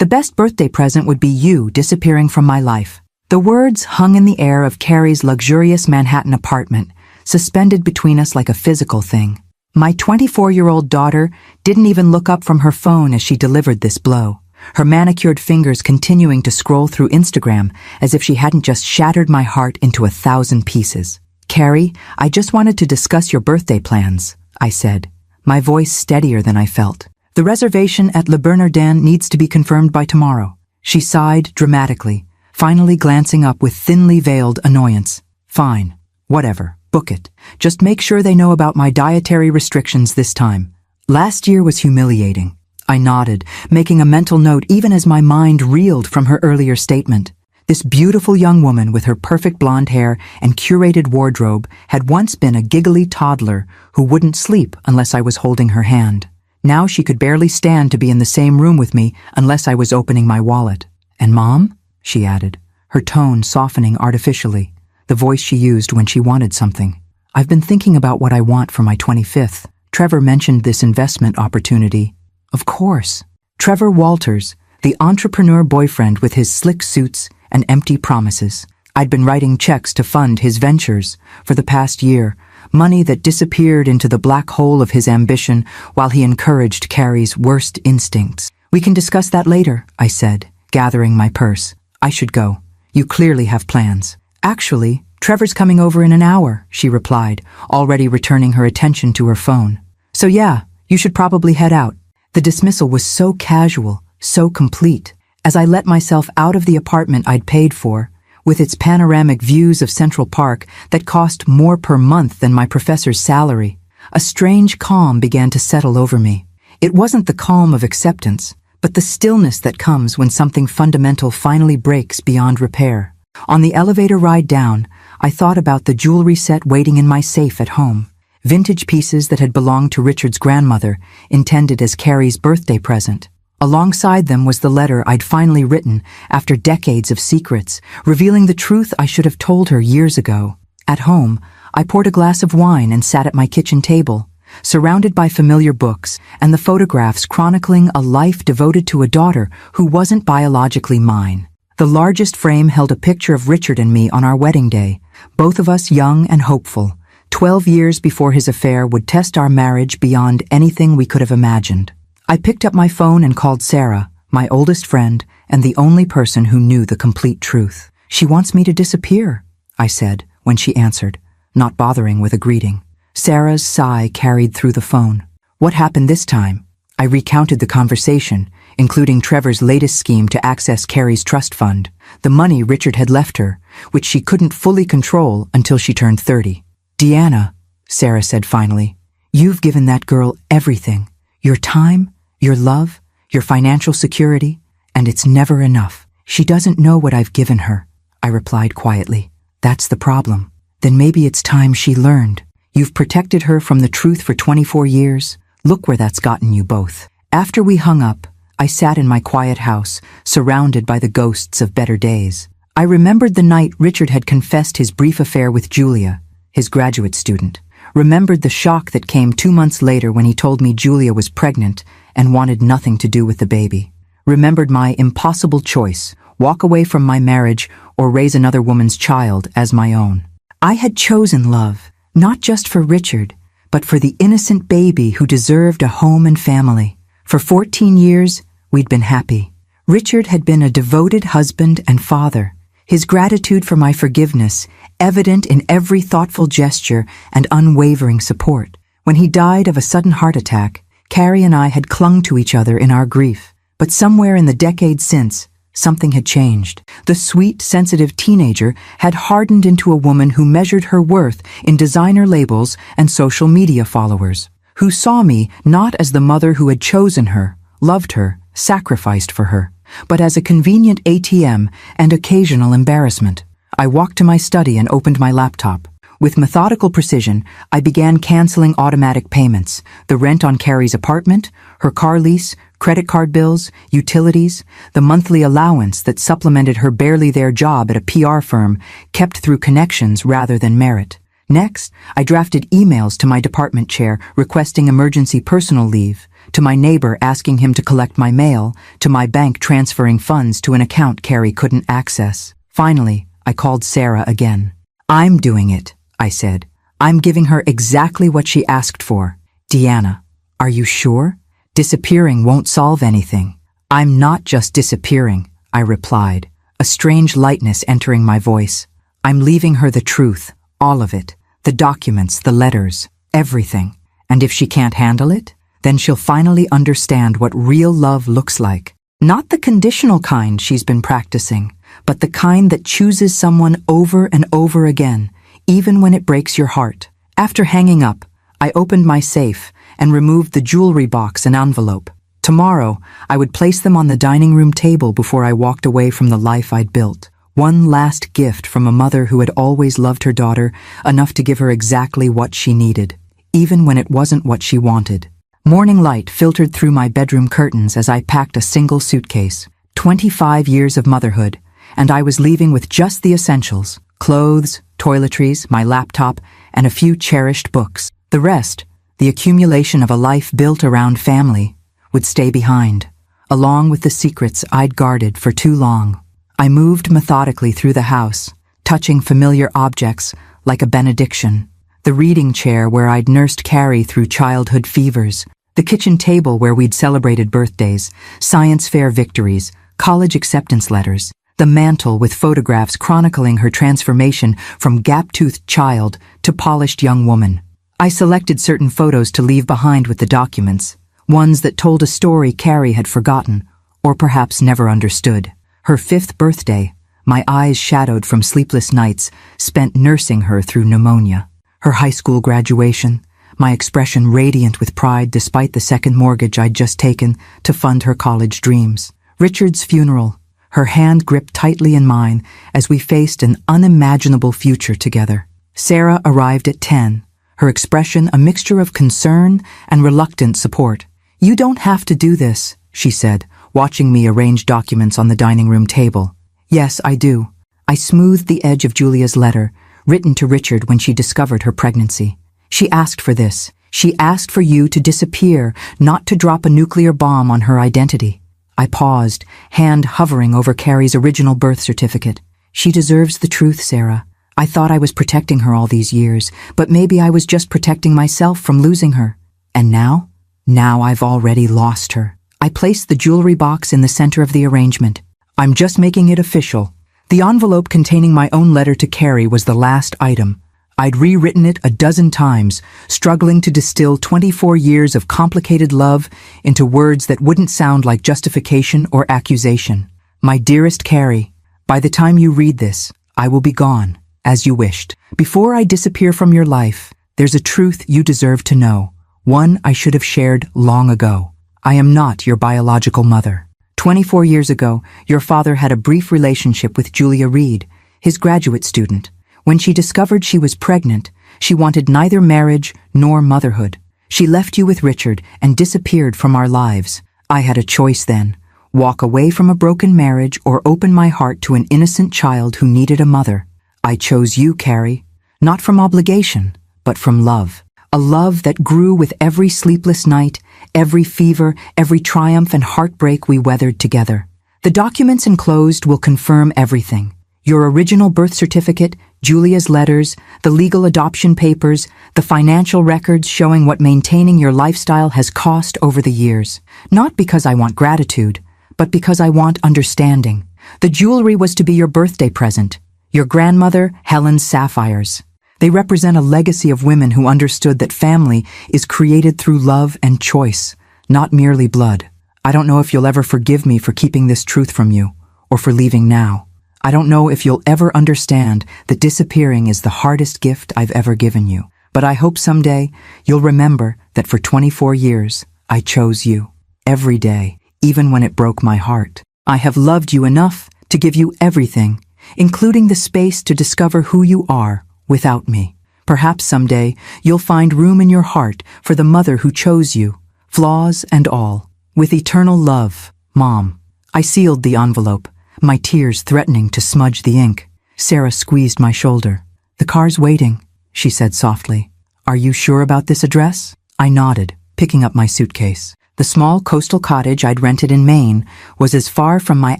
The best birthday present would be you disappearing from my life. The words hung in the air of Carrie's luxurious Manhattan apartment, suspended between us like a physical thing. My 24-year-old daughter didn't even look up from her phone as she delivered this blow, her manicured fingers continuing to scroll through Instagram as if she hadn't just shattered my heart into 1,000 pieces. "Carrie, I just wanted to discuss your birthday plans," I said, my voice steadier than I felt. "The reservation at Le Bernardin needs to be confirmed by tomorrow." She sighed dramatically, finally glancing up with thinly veiled annoyance. "Fine, whatever, book it. Just make sure they know about my dietary restrictions this time. Last year was humiliating." I nodded, making a mental note even as my mind reeled from her earlier statement. This beautiful young woman with her perfect blonde hair and curated wardrobe had once been a giggly toddler who wouldn't sleep unless I was holding her hand. Now she could barely stand to be in the same room with me unless I was opening my wallet. "And Mom?" she added, her tone softening artificially, the voice she used when she wanted something. "I've been thinking about what I want for my 25th. Trevor mentioned this investment opportunity." Of course. Trevor Walters, the entrepreneur boyfriend with his slick suits and empty promises. I'd been writing checks to fund his ventures for the past year, money that disappeared into the black hole of his ambition while he encouraged Carrie's worst instincts. "We can discuss that later," I said, gathering my purse. "I should go. You clearly have plans." "Actually, Trevor's coming over in an hour," she replied, already returning her attention to her phone. "So yeah, you should probably head out." The dismissal was so casual, so complete. As I let myself out of the apartment I'd paid for, with its panoramic views of Central Park that cost more per month than my professor's salary, a strange calm began to settle over me. It wasn't the calm of acceptance, but the stillness that comes when something fundamental finally breaks beyond repair. On the elevator ride down, I thought about the jewelry set waiting in my safe at home. Vintage pieces that had belonged to Richard's grandmother, intended as Carrie's birthday present. Alongside them was the letter I'd finally written after decades of secrets, revealing the truth I should have told her years ago. At home, I poured a glass of wine and sat at my kitchen table, surrounded by familiar books and the photographs chronicling a life devoted to a daughter who wasn't biologically mine. The largest frame held a picture of Richard and me on our wedding day, both of us young and hopeful, 12 years before his affair would test our marriage beyond anything we could have imagined. I picked up my phone and called Sarah, my oldest friend and the only person who knew the complete truth. "She wants me to disappear," I said when she answered, not bothering with a greeting. Sarah's sigh carried through the phone. "What happened this time?" I recounted the conversation, including Trevor's latest scheme to access Carrie's trust fund, the money Richard had left her, which she couldn't fully control until she turned 30. "Deanna," Sarah said finally, "you've given that girl everything. Your time, your love, your financial security, and it's never enough. She doesn't know what I've given her," I replied quietly. "That's the problem. Then maybe it's time she learned. You've protected her from the truth for 24 years. Look where that's gotten you both." After we hung up, I sat in my quiet house, surrounded by the ghosts of better days. I remembered the night Richard had confessed his brief affair with Julia, his graduate student. Remembered the shock that came 2 months later when he told me Julia was pregnant and wanted nothing to do with the baby. Remembered my impossible choice, walk away from my marriage or raise another woman's child as my own. I had chosen love, not just for Richard, but for the innocent baby who deserved a home and family. For 14 years, we'd been happy. Richard had been a devoted husband and father, his gratitude for my forgiveness evident in every thoughtful gesture and unwavering support. When he died of a sudden heart attack, Carrie and I had clung to each other in our grief. But somewhere in the decades since, something had changed. The sweet, sensitive teenager had hardened into a woman who measured her worth in designer labels and social media followers, who saw me not as the mother who had chosen her, loved her, sacrificed for her, but as a convenient ATM and occasional embarrassment. I walked to my study and opened my laptop. With methodical precision, I began canceling automatic payments, the rent on Carrie's apartment, her car lease, credit card bills, utilities, the monthly allowance that supplemented her barely there job at a PR firm, kept through connections rather than merit. Next, I drafted emails to my department chair requesting emergency personal leave, to my neighbor asking him to collect my mail, to my bank transferring funds to an account Carrie couldn't access. Finally, I called Sarah again. "I'm doing it," I said. "I'm giving her exactly what she asked for." "Deanna, are you sure? Disappearing won't solve anything." "I'm not just disappearing," I replied, a strange lightness entering my voice. "I'm leaving her the truth, all of it, the documents, the letters, everything. And if she can't handle it, then she'll finally understand what real love looks like. Not the conditional kind she's been practicing, but the kind that chooses someone over and over again, even when it breaks your heart." After hanging up, I opened my safe and removed the jewelry box and envelope. Tomorrow, I would place them on the dining room table before I walked away from the life I'd built. One last gift from a mother who had always loved her daughter enough to give her exactly what she needed, even when it wasn't what she wanted. Morning light filtered through my bedroom curtains as I packed a single suitcase. 25 years of motherhood, and I was leaving with just the essentials: clothes, toiletries, my laptop, and a few cherished books. The rest, the accumulation of a life built around family, would stay behind, along with the secrets I'd guarded for too long. I moved methodically through the house, touching familiar objects like a benediction. The reading chair where I'd nursed Carrie through childhood fevers, the kitchen table where we'd celebrated birthdays, science fair victories, college acceptance letters, the mantle with photographs chronicling her transformation from gap-toothed child to polished young woman. I selected certain photos to leave behind with the documents, ones that told a story Carrie had forgotten, or perhaps never understood. Her 5th birthday, my eyes shadowed from sleepless nights spent nursing her through pneumonia. Her high school graduation, my expression radiant with pride despite the second mortgage I'd just taken to fund her college dreams. Richard's funeral, her hand gripped tightly in mine as we faced an unimaginable future together. Sarah arrived at 10, her expression a mixture of concern and reluctant support. "You don't have to do this," she said, watching me arrange documents on the dining room table. "Yes, I do." I smoothed the edge of Julia's letter, written to Richard when she discovered her pregnancy. "She asked for this. She asked for you to disappear, not to drop a nuclear bomb on her identity." I paused, hand hovering over Carrie's original birth certificate. "She deserves the truth, Sarah. I thought I was protecting her all these years, but maybe I was just protecting myself from losing her. And now? Now I've already lost her." I placed the jewelry box in the center of the arrangement. "I'm just making it official." The envelope containing my own letter to Carrie was the last item. I'd rewritten it a dozen times, struggling to distill 24 years of complicated love into words that wouldn't sound like justification or accusation. "My dearest Carrie, by the time you read this, I will be gone, as you wished. Before I disappear from your life, there's a truth you deserve to know, one I should have shared long ago. I am not your biological mother. 24 years ago, your father had a brief relationship with Julia Reed, his graduate student. When she discovered she was pregnant, she wanted neither marriage nor motherhood. She left you with Richard and disappeared from our lives. I had a choice then: walk away from a broken marriage or open my heart to an innocent child who needed a mother. I chose you, Carrie, not from obligation, but from love. A love that grew with every sleepless night, every fever, every triumph and heartbreak we weathered together. The documents enclosed will confirm everything. Your original birth certificate, Julia's letters, the legal adoption papers, the financial records showing what maintaining your lifestyle has cost over the years. Not because I want gratitude, but because I want understanding. The jewelry was to be your birthday present. Your grandmother, Helen's sapphires. They represent a legacy of women who understood that family is created through love and choice, not merely blood. I don't know if you'll ever forgive me for keeping this truth from you, or for leaving now. I don't know if you'll ever understand that disappearing is the hardest gift I've ever given you. But I hope someday you'll remember that for 24 years, I chose you. Every day, even when it broke my heart. I have loved you enough to give you everything, including the space to discover who you are without me. Perhaps someday you'll find room in your heart for the mother who chose you, flaws and all. With eternal love, Mom. I sealed the envelope, my tears threatening to smudge the ink. Sarah squeezed my shoulder. "The car's waiting," she said softly. "Are you sure about this address?" I nodded, picking up my suitcase. The small coastal cottage I'd rented in Maine was as far from my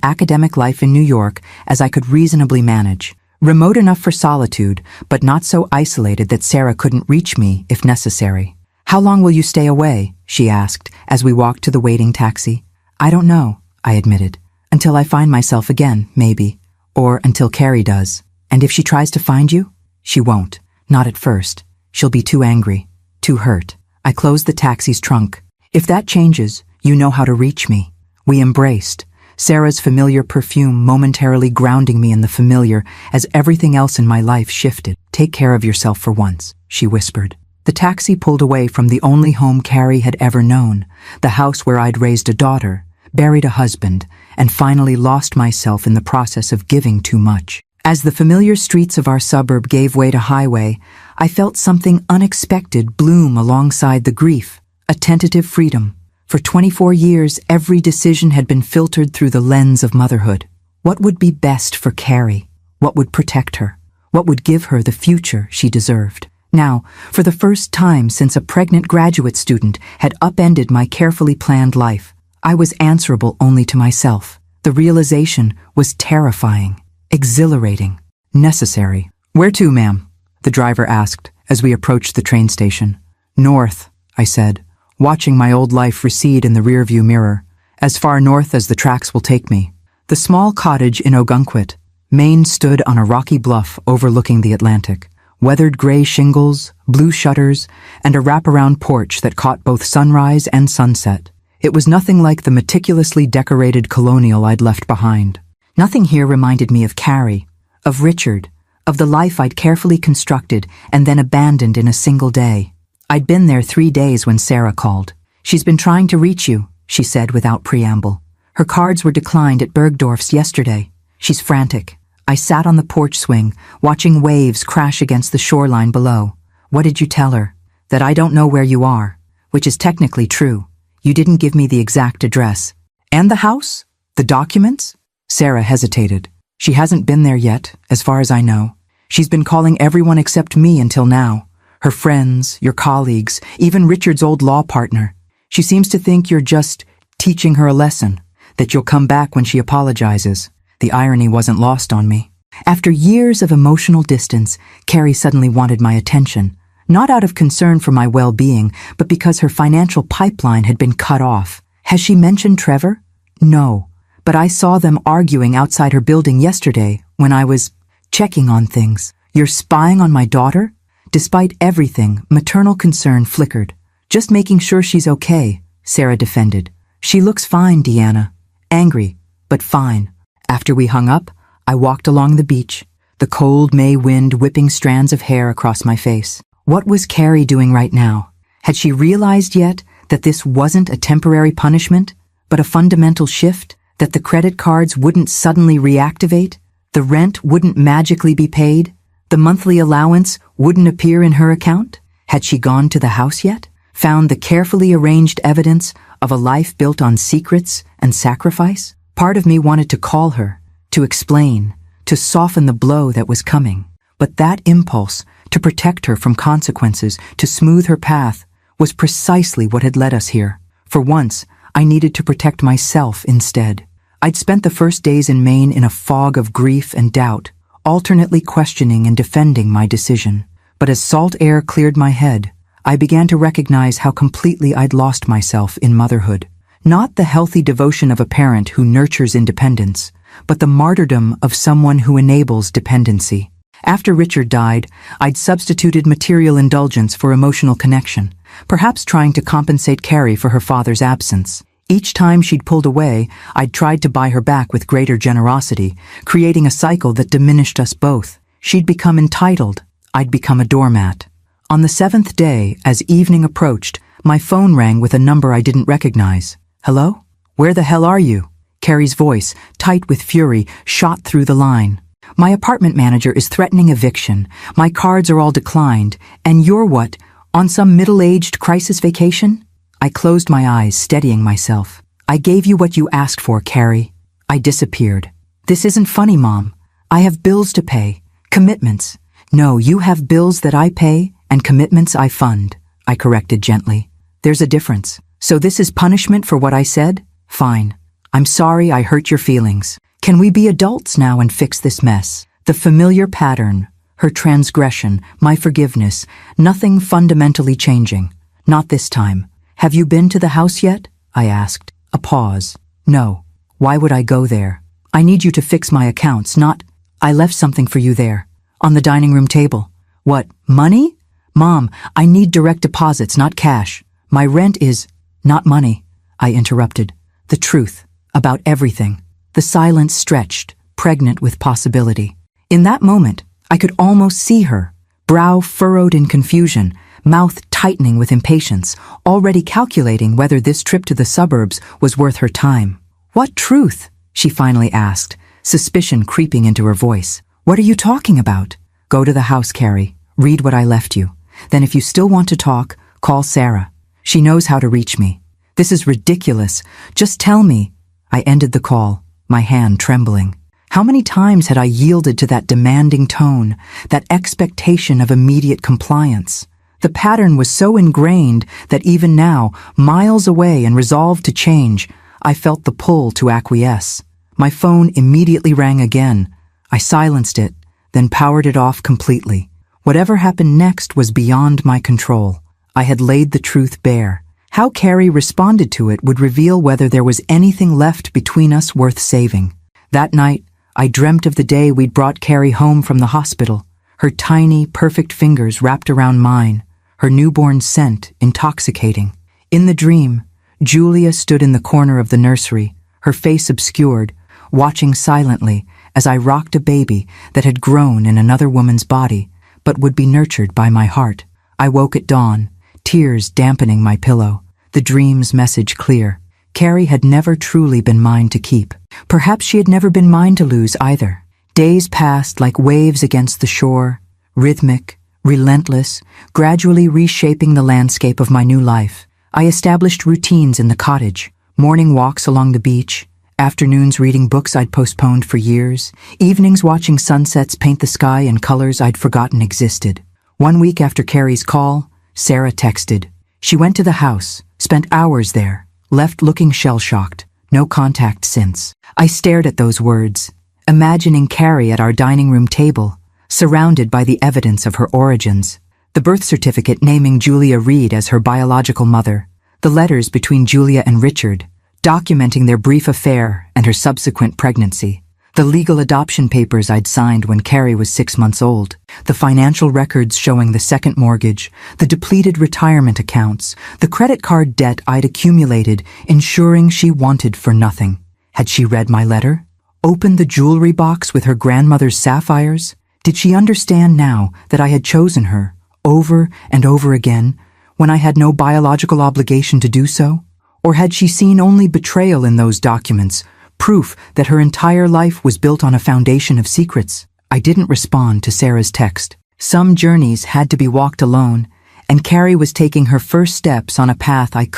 academic life in New York as I could reasonably manage. Remote enough for solitude, but not so isolated that Sarah couldn't reach me if necessary. "How long will you stay away?" she asked as we walked to the waiting taxi. "I don't know," I admitted. "Until I find myself again, maybe. Or until Carrie does. And if she tries to find you?" "She won't. Not at first. She'll be too angry. Too hurt." I closed the taxi's trunk. "If that changes, you know how to reach me." We embraced, Sarah's familiar perfume momentarily grounding me in the familiar as everything else in my life shifted. "Take care of yourself for once," she whispered. The taxi pulled away from the only home Carrie had ever known, the house where I'd raised a daughter, buried a husband, and finally lost myself in the process of giving too much. As the familiar streets of our suburb gave way to highway, I felt something unexpected bloom alongside the grief, a tentative freedom. For 24 years, every decision had been filtered through the lens of motherhood. What would be best for Carrie? What would protect her? What would give her the future she deserved? Now, for the first time since a pregnant graduate student had upended my carefully planned life, I was answerable only to myself. The realization was terrifying, exhilarating, necessary. "Where to, ma'am?" the driver asked as we approached the train station. "North," I said, watching my old life recede in the rearview mirror, "as far north as the tracks will take me." The small cottage in Ogunquit, Maine, stood on a rocky bluff overlooking the Atlantic. Weathered gray shingles, blue shutters, and a wraparound porch that caught both sunrise and sunset. It was nothing like the meticulously decorated colonial I'd left behind. Nothing here reminded me of Carrie, of Richard, of the life I'd carefully constructed and then abandoned in a single day. I'd been there 3 days when Sarah called. "She's been trying to reach you," she said without preamble. "Her cards were declined at Bergdorf's yesterday. She's frantic." I sat on the porch swing, watching waves crash against the shoreline below. "What did you tell her?" "That I don't know where you are," which is technically true. "You didn't give me the exact address." "And the house? The documents?" Sarah hesitated. "She hasn't been there yet, as far as I know. She's been calling everyone except me until now. Her friends, your colleagues, even Richard's old law partner. She seems to think you're just teaching her a lesson, that you'll come back when she apologizes." The irony wasn't lost on me. After years of emotional distance, Carrie suddenly wanted my attention, not out of concern for my well-being, but because her financial pipeline had been cut off. Has she mentioned Trevor? No, but I saw them arguing outside her building yesterday when I was checking on things. "You're spying on my daughter?" Despite everything, maternal concern flickered. "Just making sure she's okay," Sarah defended. "She looks fine, Deanna. Angry, but fine." After we hung up, I walked along the beach, the cold May wind whipping strands of hair across my face. What was Carrie doing right now? Had she realized yet that this wasn't a temporary punishment, but a fundamental shift? That the credit cards wouldn't suddenly reactivate? The rent wouldn't magically be paid? The monthly allowance wouldn't appear in her account? Had she gone to the house yet? Found the carefully arranged evidence of a life built on secrets and sacrifice? Part of me wanted to call her, to explain, to soften the blow that was coming. But that impulse, to protect her from consequences, to smooth her path, was precisely what had led us here. For once, I needed to protect myself instead. I'd spent the first days in Maine in a fog of grief and doubt, alternately questioning and defending my decision. But as salt air cleared my head, I began to recognize how completely I'd lost myself in motherhood. Not the healthy devotion of a parent who nurtures independence, but the martyrdom of someone who enables dependency. After Richard died, I'd substituted material indulgence for emotional connection, perhaps trying to compensate Carrie for her father's absence. Each time she'd pulled away, I'd tried to buy her back with greater generosity, creating a cycle that diminished us both. She'd become entitled, I'd become a doormat. On the 7th day, as evening approached, my phone rang with a number I didn't recognize. "Hello? Where the hell are you?" Carrie's voice, tight with fury, shot through the line. "My apartment manager is threatening eviction. My cards are all declined. And you're what, on some middle-aged crisis vacation?" I closed my eyes, steadying myself. "I gave you what you asked for, Carrie." I disappeared. "This isn't funny, Mom. I have bills to pay. Commitments." "No, you have bills that I pay and commitments I fund," I corrected gently. "There's a difference." So this is punishment for what I said? Fine. I'm sorry I hurt your feelings. Can we be adults now and fix this mess? The familiar pattern, her transgression, my forgiveness, nothing fundamentally changing. Not this time. Have you been to the house yet? I asked. A pause. No. Why would I go there? I need you to fix my accounts, not... I left something for you there. On the dining room table. What, money? Mom, I need direct deposits, not cash. My rent is... Not money, I interrupted. The truth. About everything. The silence stretched, pregnant with possibility. In that moment, I could almost see her, brow furrowed in confusion, mouth tightening with impatience, already calculating whether this trip to the suburbs was worth her time. What truth? She finally asked, suspicion creeping into her voice. What are you talking about? Go to the house, Carrie. Read what I left you. Then if you still want to talk, call Sarah. She knows how to reach me. This is ridiculous. Just tell me. I ended the call, my hand trembling. How many times had I yielded to that demanding tone, that expectation of immediate compliance? The pattern was so ingrained that even now, miles away and resolved to change, I felt the pull to acquiesce. My phone immediately rang again. I silenced it, then powered it off completely. Whatever happened next was beyond my control. I had laid the truth bare. How Carrie responded to it would reveal whether there was anything left between us worth saving. That night, I dreamt of the day we'd brought Carrie home from the hospital, her tiny, perfect fingers wrapped around mine, her newborn scent intoxicating. In the dream, Julia stood in the corner of the nursery, her face obscured, watching silently as I rocked a baby that had grown in another woman's body, but would be nurtured by my heart. I woke at dawn, tears dampening my pillow, the dream's message clear. Carrie had never truly been mine to keep. Perhaps she had never been mine to lose either. Days passed like waves against the shore, rhythmic, relentless, gradually reshaping the landscape of my new life. I established routines in the cottage, morning walks along the beach, afternoons reading books I'd postponed for years, evenings watching sunsets paint the sky in colors I'd forgotten existed. 1 week after Carrie's call, Sarah texted. She went to the house, spent hours there, left looking shell-shocked. No contact since. I stared at those words, imagining Carrie at our dining room table, surrounded by the evidence of her origins. The birth certificate naming Julia Reed as her biological mother, the letters between Julia and Richard, documenting their brief affair and her subsequent pregnancy, the legal adoption papers I'd signed when Carrie was 6 months old, the financial records showing the second mortgage, the depleted retirement accounts, the credit card debt I'd accumulated, ensuring she wanted for nothing. Had she read my letter? Opened the jewelry box with her grandmother's sapphires? Did she understand now that I had chosen her, over and over again, when I had no biological obligation to do so? Or had she seen only betrayal in those documents, proof that her entire life was built on a foundation of secrets? I didn't respond to Sarah's text. Some journeys had to be walked alone, and Carrie was taking her first steps on a path I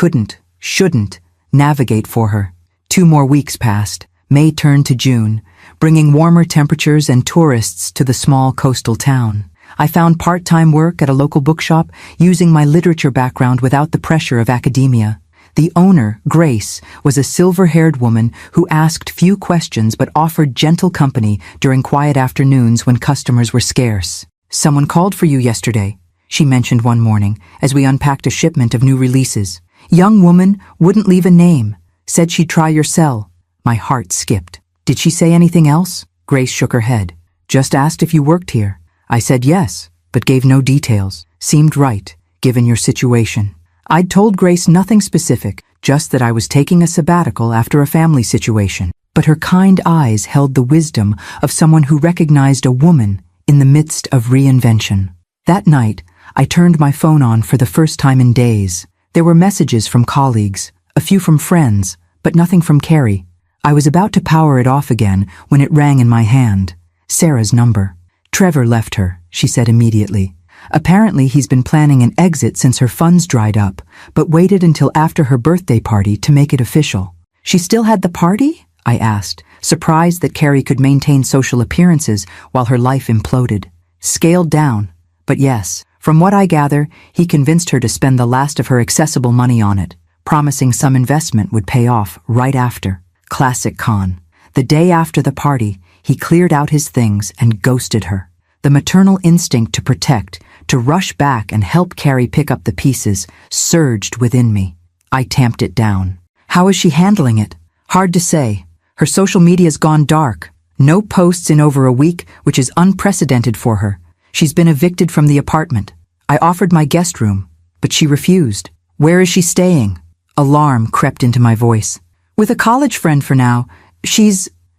shouldn't, navigate for her. 2 more weeks passed. May turned to June, bringing warmer temperatures and tourists to the small coastal town. I found part-time work at a local bookshop, using my literature background without the pressure of academia. The owner, Grace, was a silver-haired woman who asked few questions but offered gentle company during quiet afternoons when customers were scarce. "Someone called for you yesterday," she mentioned one morning as we unpacked a shipment of new releases. "Young woman, wouldn't leave a name. Said she'd try your cell." My heart skipped. "Did she say anything else?" Grace shook her head. "Just asked if you worked here." I said yes, but gave no details. Seemed right, given your situation. I'd told Grace nothing specific, just that I was taking a sabbatical after a family situation. But her kind eyes held the wisdom of someone who recognized a woman in the midst of reinvention. That night, I turned my phone on for the first time in days. There were messages from colleagues, a few from friends, but nothing from Carrie. I was about to power it off again when it rang in my hand. Sarah's number. "Trevor left her," she said immediately. "Apparently he's been planning an exit since her funds dried up, but waited until after her birthday party to make it official." "She still had the party?" I asked, surprised that Carrie could maintain social appearances while her life imploded. "Scaled down. But yes, from what I gather, he convinced her to spend the last of her accessible money on it. promising some investment would pay off right after. Classic Con. The day after the party, he cleared out his things and ghosted her. The maternal instinct to protect, to rush back and help Carrie pick up the pieces, surged within me. I tamped it down. How is she handling it? Hard to say. Her social media's gone dark. No posts in over a week, which is unprecedented for her. She's been evicted from the apartment. I offered my guest room, but she refused. Where is she staying? Alarm crept into my voice. With a college friend for now.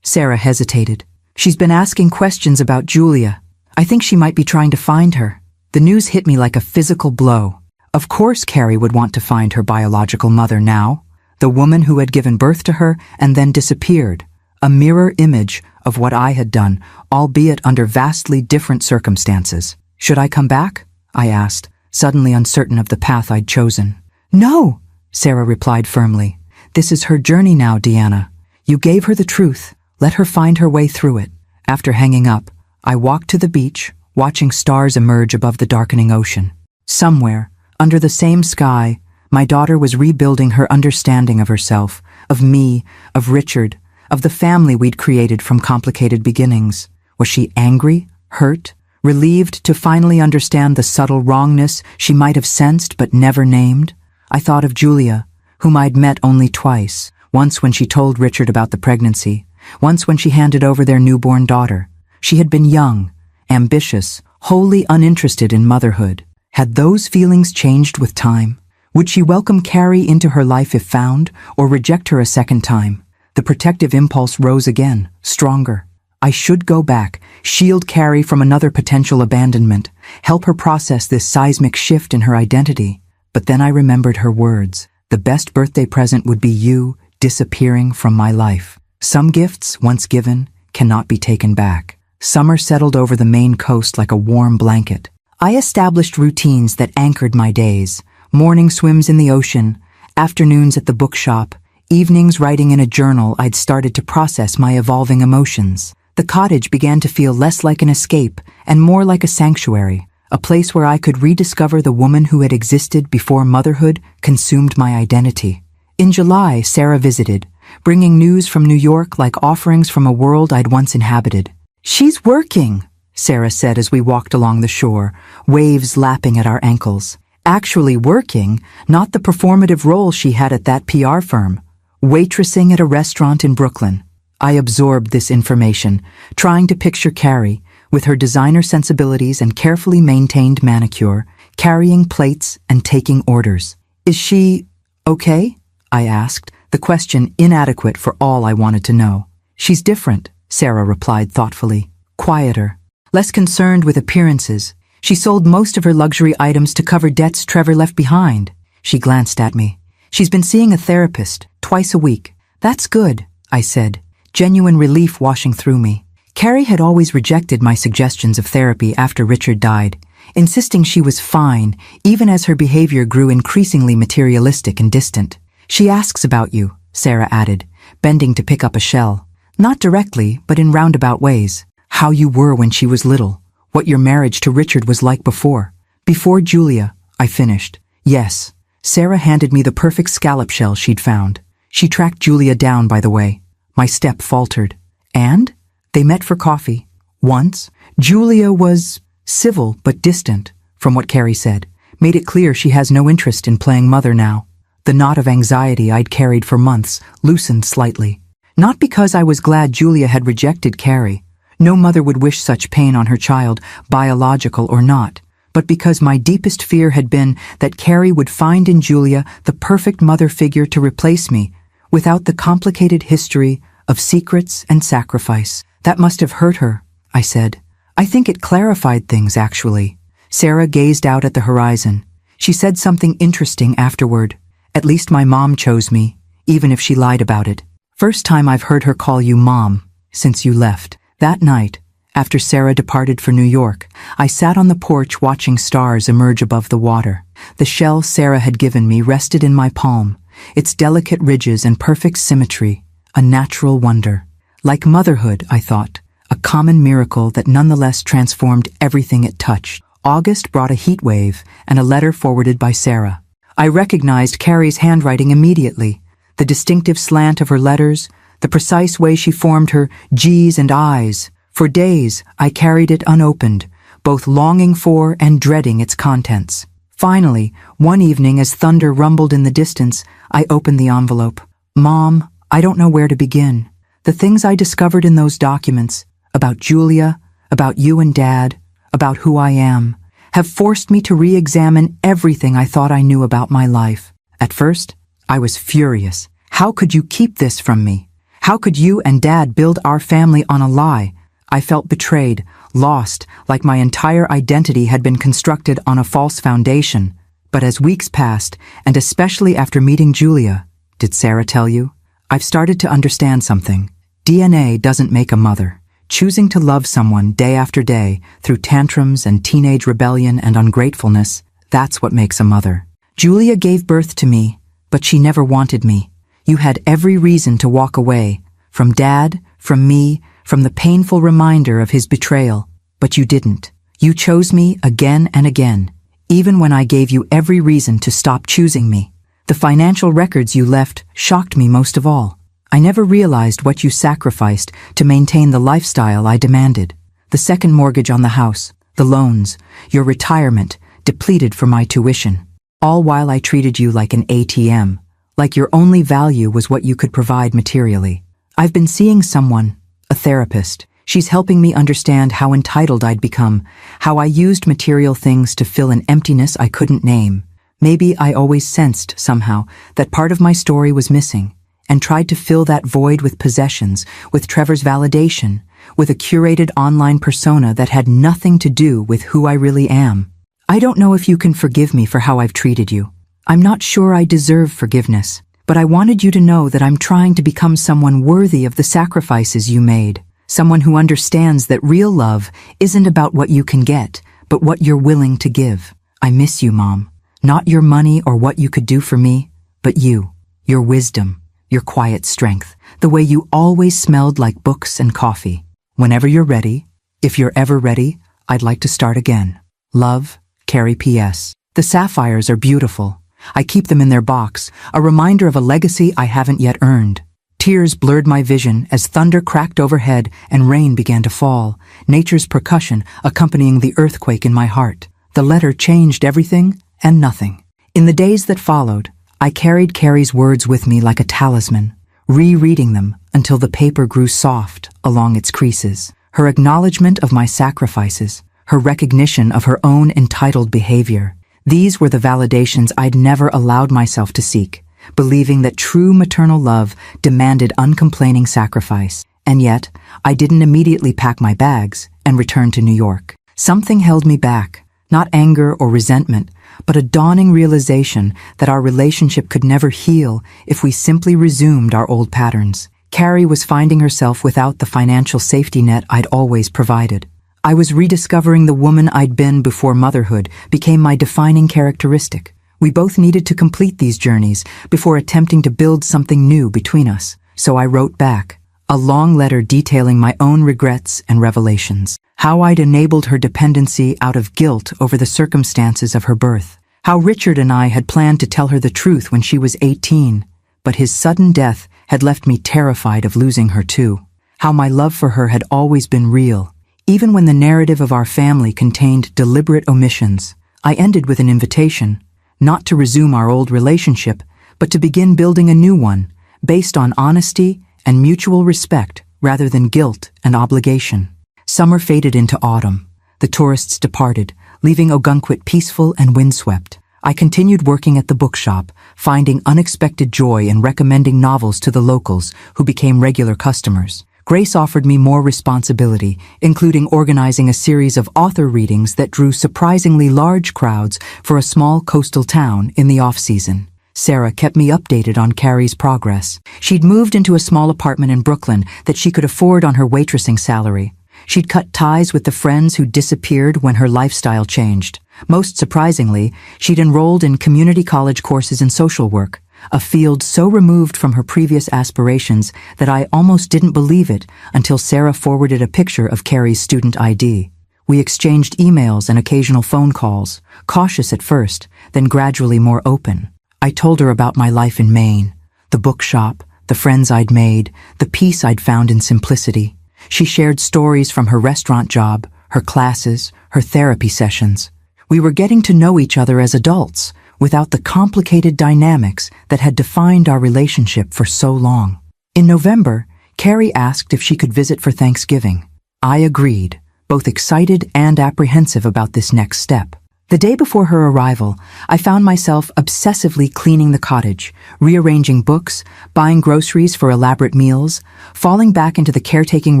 Sarah hesitated. She's been asking questions about Julia. I think she might be trying to find her. The news hit me like a physical blow. Of course Carrie would want to find her biological mother now, the woman who had given birth to her and then disappeared, a mirror image of what I had done, albeit under vastly different circumstances. Should I come back? I asked, suddenly uncertain of the path I'd chosen. No, Sarah replied firmly. This is her journey now, Deanna. You gave her the truth. Let her find her way through it. After hanging up, I walked to the beach, watching stars emerge above the darkening ocean. Somewhere, under the same sky, my daughter was rebuilding her understanding of herself, of me, of Richard, of the family we'd created from complicated beginnings. Was she angry, hurt, relieved to finally understand the subtle wrongness she might have sensed but never named? I thought of Julia, whom I'd met only twice, once when she told Richard about the pregnancy, once when she handed over their newborn daughter. She had been young, ambitious, wholly uninterested in motherhood. Had those feelings changed with time? Would she welcome Carrie into her life if found, or reject her a second time? The protective impulse rose again, stronger. I should go back, shield Carrie from another potential abandonment, help her process this seismic shift in her identity. But then I remembered her words. The best birthday present would be you disappearing from my life. Some gifts, once given, cannot be taken back. Summer settled over the Maine coast like a warm blanket. I established routines that anchored my days. Morning swims in the ocean, afternoons at the bookshop, evenings writing in a journal I'd started to process my evolving emotions. The cottage began to feel less like an escape and more like a sanctuary, a place where I could rediscover the woman who had existed before motherhood consumed my identity. In July, Sarah visited, bringing news from New York like offerings from a world I'd once inhabited. "She's working," Sarah said as we walked along the shore, waves lapping at our ankles. Actually working, not the performative role she had at that PR firm, waitressing at a restaurant in Brooklyn. I absorbed this information, trying to picture Carrie, with her designer sensibilities and carefully maintained manicure, carrying plates and taking orders. "Is she okay?" I asked, the question inadequate for all I wanted to know. "She's different," Sarah replied thoughtfully. "Quieter, less concerned with appearances. She sold most of her luxury items to cover debts Trevor left behind." She glanced at me. "She's been seeing a therapist, twice a week." "That's good," I said, genuine relief washing through me. Carrie had always rejected my suggestions of therapy after Richard died, insisting she was fine, even as her behavior grew increasingly materialistic and distant. "She asks about you," Sarah added, bending to pick up a shell. "Not directly, but in roundabout ways. How you were when she was little. What your marriage to Richard was like before." "Before Julia," I finished. "Yes." Sarah handed me the perfect scallop shell she'd found. She tracked Julia down, by the way. My step faltered. "And?" "They met for coffee. Once. Julia was civil but distant, from what Carrie said. Made it clear she has no interest in playing mother now." The knot of anxiety I'd carried for months loosened slightly. Not because I was glad Julia had rejected Carrie. No mother would wish such pain on her child, biological or not, but because my deepest fear had been that Carrie would find in Julia the perfect mother figure to replace me, without the complicated history of secrets and sacrifice. "That must have hurt her," I said. "I think it clarified things, actually." Sarah gazed out at the horizon. She said something interesting afterward. "At least my mom chose me, even if she lied about it. First time I've heard her call you Mom since you left." That night, after Sarah departed for New York, I sat on the porch watching stars emerge above the water. The shell Sarah had given me rested in my palm, its delicate ridges and perfect symmetry, a natural wonder. Like motherhood, I thought, a common miracle that nonetheless transformed everything it touched. August brought a heat wave and a letter forwarded by Sarah. I recognized Carrie's handwriting immediately, the distinctive slant of her letters, the precise way she formed her G's and I's. For days, I carried it unopened, both longing for and dreading its contents. Finally, one evening as thunder rumbled in the distance, I opened the envelope. Mom, I don't know where to begin. The things I discovered in those documents, about Julia, about you and Dad, about who I am, have forced me to re-examine everything I thought I knew about my life. At first, I was furious. How could you keep this from me? How could you and Dad build our family on a lie? I felt betrayed, lost, like my entire identity had been constructed on a false foundation. But as weeks passed, and especially after meeting Julia, did Sarah tell you? I've started to understand something. DNA doesn't make a mother. Choosing to love someone day after day, through tantrums and teenage rebellion and ungratefulness, that's what makes a mother. Julia gave birth to me, but she never wanted me. You had every reason to walk away, from Dad, from me, from the painful reminder of his betrayal, but you didn't. You chose me again and again, even when I gave you every reason to stop choosing me. The financial records you left shocked me most of all. I never realized what you sacrificed to maintain the lifestyle I demanded. The second mortgage on the house, the loans, your retirement, depleted for my tuition. All while I treated you like an ATM, like your only value was what you could provide materially. I've been seeing someone, a therapist. She's helping me understand how entitled I'd become, how I used material things to fill an emptiness I couldn't name. Maybe I always sensed, somehow, that part of my story was missing, and tried to fill that void with possessions, with Trevor's validation, with a curated online persona that had nothing to do with who I really am. I don't know if you can forgive me for how I've treated you. I'm not sure I deserve forgiveness, but I wanted you to know that I'm trying to become someone worthy of the sacrifices you made, someone who understands that real love isn't about what you can get, but what you're willing to give. I miss you, Mom. Not your money or what you could do for me, but you, your wisdom, your quiet strength, the way you always smelled like books and coffee. Whenever you're ready, if you're ever ready, I'd like to start again. Love, Carrie P.S. The sapphires are beautiful. I keep them in their box, a reminder of a legacy I haven't yet earned. Tears blurred my vision as thunder cracked overhead and rain began to fall, nature's percussion accompanying the earthquake in my heart. The letter changed everything and nothing. In the days that followed, I carried Carrie's words with me like a talisman, rereading them until the paper grew soft along its creases. Her acknowledgement of my sacrifices, her recognition of her own entitled behavior. These were the validations I'd never allowed myself to seek, believing that true maternal love demanded uncomplaining sacrifice. And yet, I didn't immediately pack my bags and return to New York. Something held me back, not anger or resentment, but a dawning realization that our relationship could never heal if we simply resumed our old patterns. Carrie was finding herself without the financial safety net I'd always provided. I was rediscovering the woman I'd been before motherhood became my defining characteristic. We both needed to complete these journeys before attempting to build something new between us. So I wrote back, a long letter detailing my own regrets and revelations. How I'd enabled her dependency out of guilt over the circumstances of her birth. How Richard and I had planned to tell her the truth when she was 18, but his sudden death had left me terrified of losing her too. How my love for her had always been real. Even when the narrative of our family contained deliberate omissions, I ended with an invitation, not to resume our old relationship, but to begin building a new one, based on honesty and mutual respect rather than guilt and obligation. Summer faded into autumn. The tourists departed, leaving Ogunquit peaceful and windswept. I continued working at the bookshop, finding unexpected joy in recommending novels to the locals who became regular customers. Grace offered me more responsibility, including organizing a series of author readings that drew surprisingly large crowds for a small coastal town in the off-season. Sarah kept me updated on Carrie's progress. She'd moved into a small apartment in Brooklyn that she could afford on her waitressing salary. She'd cut ties with the friends who disappeared when her lifestyle changed. Most surprisingly, she'd enrolled in community college courses in social work, a field so removed from her previous aspirations that I almost didn't believe it until Sarah forwarded a picture of Carrie's student ID. We exchanged emails and occasional phone calls, cautious at first, then gradually more open. I told her about my life in Maine, the bookshop, the friends I'd made, the peace I'd found in simplicity. She shared stories from her restaurant job, her classes, her therapy sessions. We were getting to know each other as adults, without the complicated dynamics that had defined our relationship for so long. In November, Carrie asked if she could visit for Thanksgiving. I agreed, both excited and apprehensive about this next step. The day before her arrival, I found myself obsessively cleaning the cottage, rearranging books, buying groceries for elaborate meals, falling back into the caretaking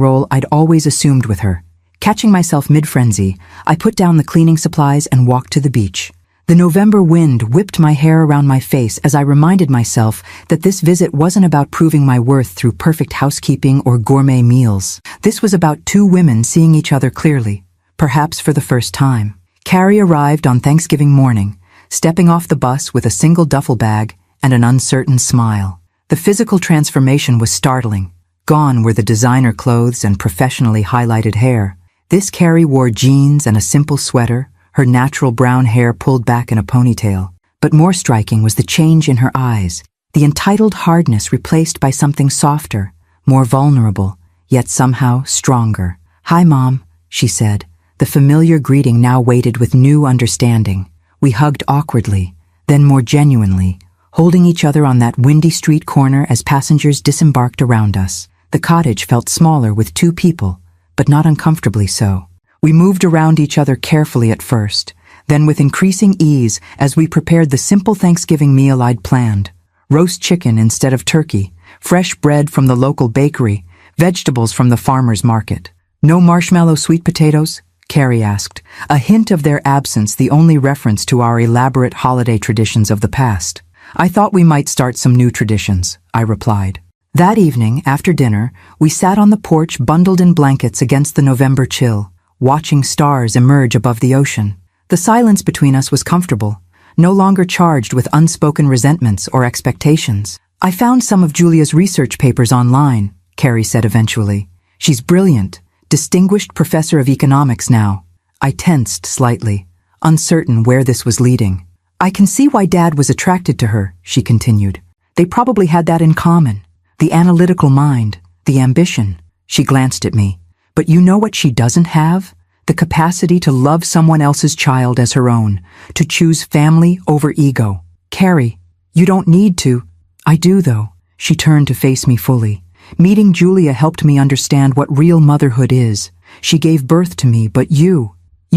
role I'd always assumed with her. Catching myself mid-frenzy, I put down the cleaning supplies and walked to the beach. The November wind whipped my hair around my face as I reminded myself that this visit wasn't about proving my worth through perfect housekeeping or gourmet meals. This was about two women seeing each other clearly, perhaps for the first time. Carrie arrived on Thanksgiving morning, stepping off the bus with a single duffel bag and an uncertain smile. The physical transformation was startling. Gone were the designer clothes and professionally highlighted hair. This Carrie wore jeans and a simple sweater, her natural brown hair pulled back in a ponytail. But more striking was the change in her eyes, the entitled hardness replaced by something softer, more vulnerable, yet somehow stronger. "Hi, Mom," she said. The familiar greeting now waited with new understanding. We hugged awkwardly, then more genuinely, holding each other on that windy street corner as passengers disembarked around us. The cottage felt smaller with two people, but not uncomfortably so. We moved around each other carefully at first, then with increasing ease as we prepared the simple Thanksgiving meal I'd planned. Roast chicken instead of turkey, fresh bread from the local bakery, vegetables from the farmer's market. "No marshmallow sweet potatoes?" Carrie asked, a hint of their absence the only reference to our elaborate holiday traditions of the past. "I thought we might start some new traditions," I replied. That evening, after dinner, we sat on the porch bundled in blankets against the November chill, watching stars emerge above the ocean. The silence between us was comfortable, no longer charged with unspoken resentments or expectations. "I found some of Julia's research papers online," Carrie said eventually. "She's brilliant. Distinguished professor of economics now." I tensed slightly, uncertain where this was leading. "I can see why Dad was attracted to her," she continued. "They probably had that in common. The analytical mind, the ambition." She glanced at me. "But you know what she doesn't have? The capacity to love someone else's child as her own, to choose family over ego. Carrie, you don't need to." "I do, though." She turned to face me fully. "Meeting Julia helped me understand what real motherhood is. She gave birth to me, but you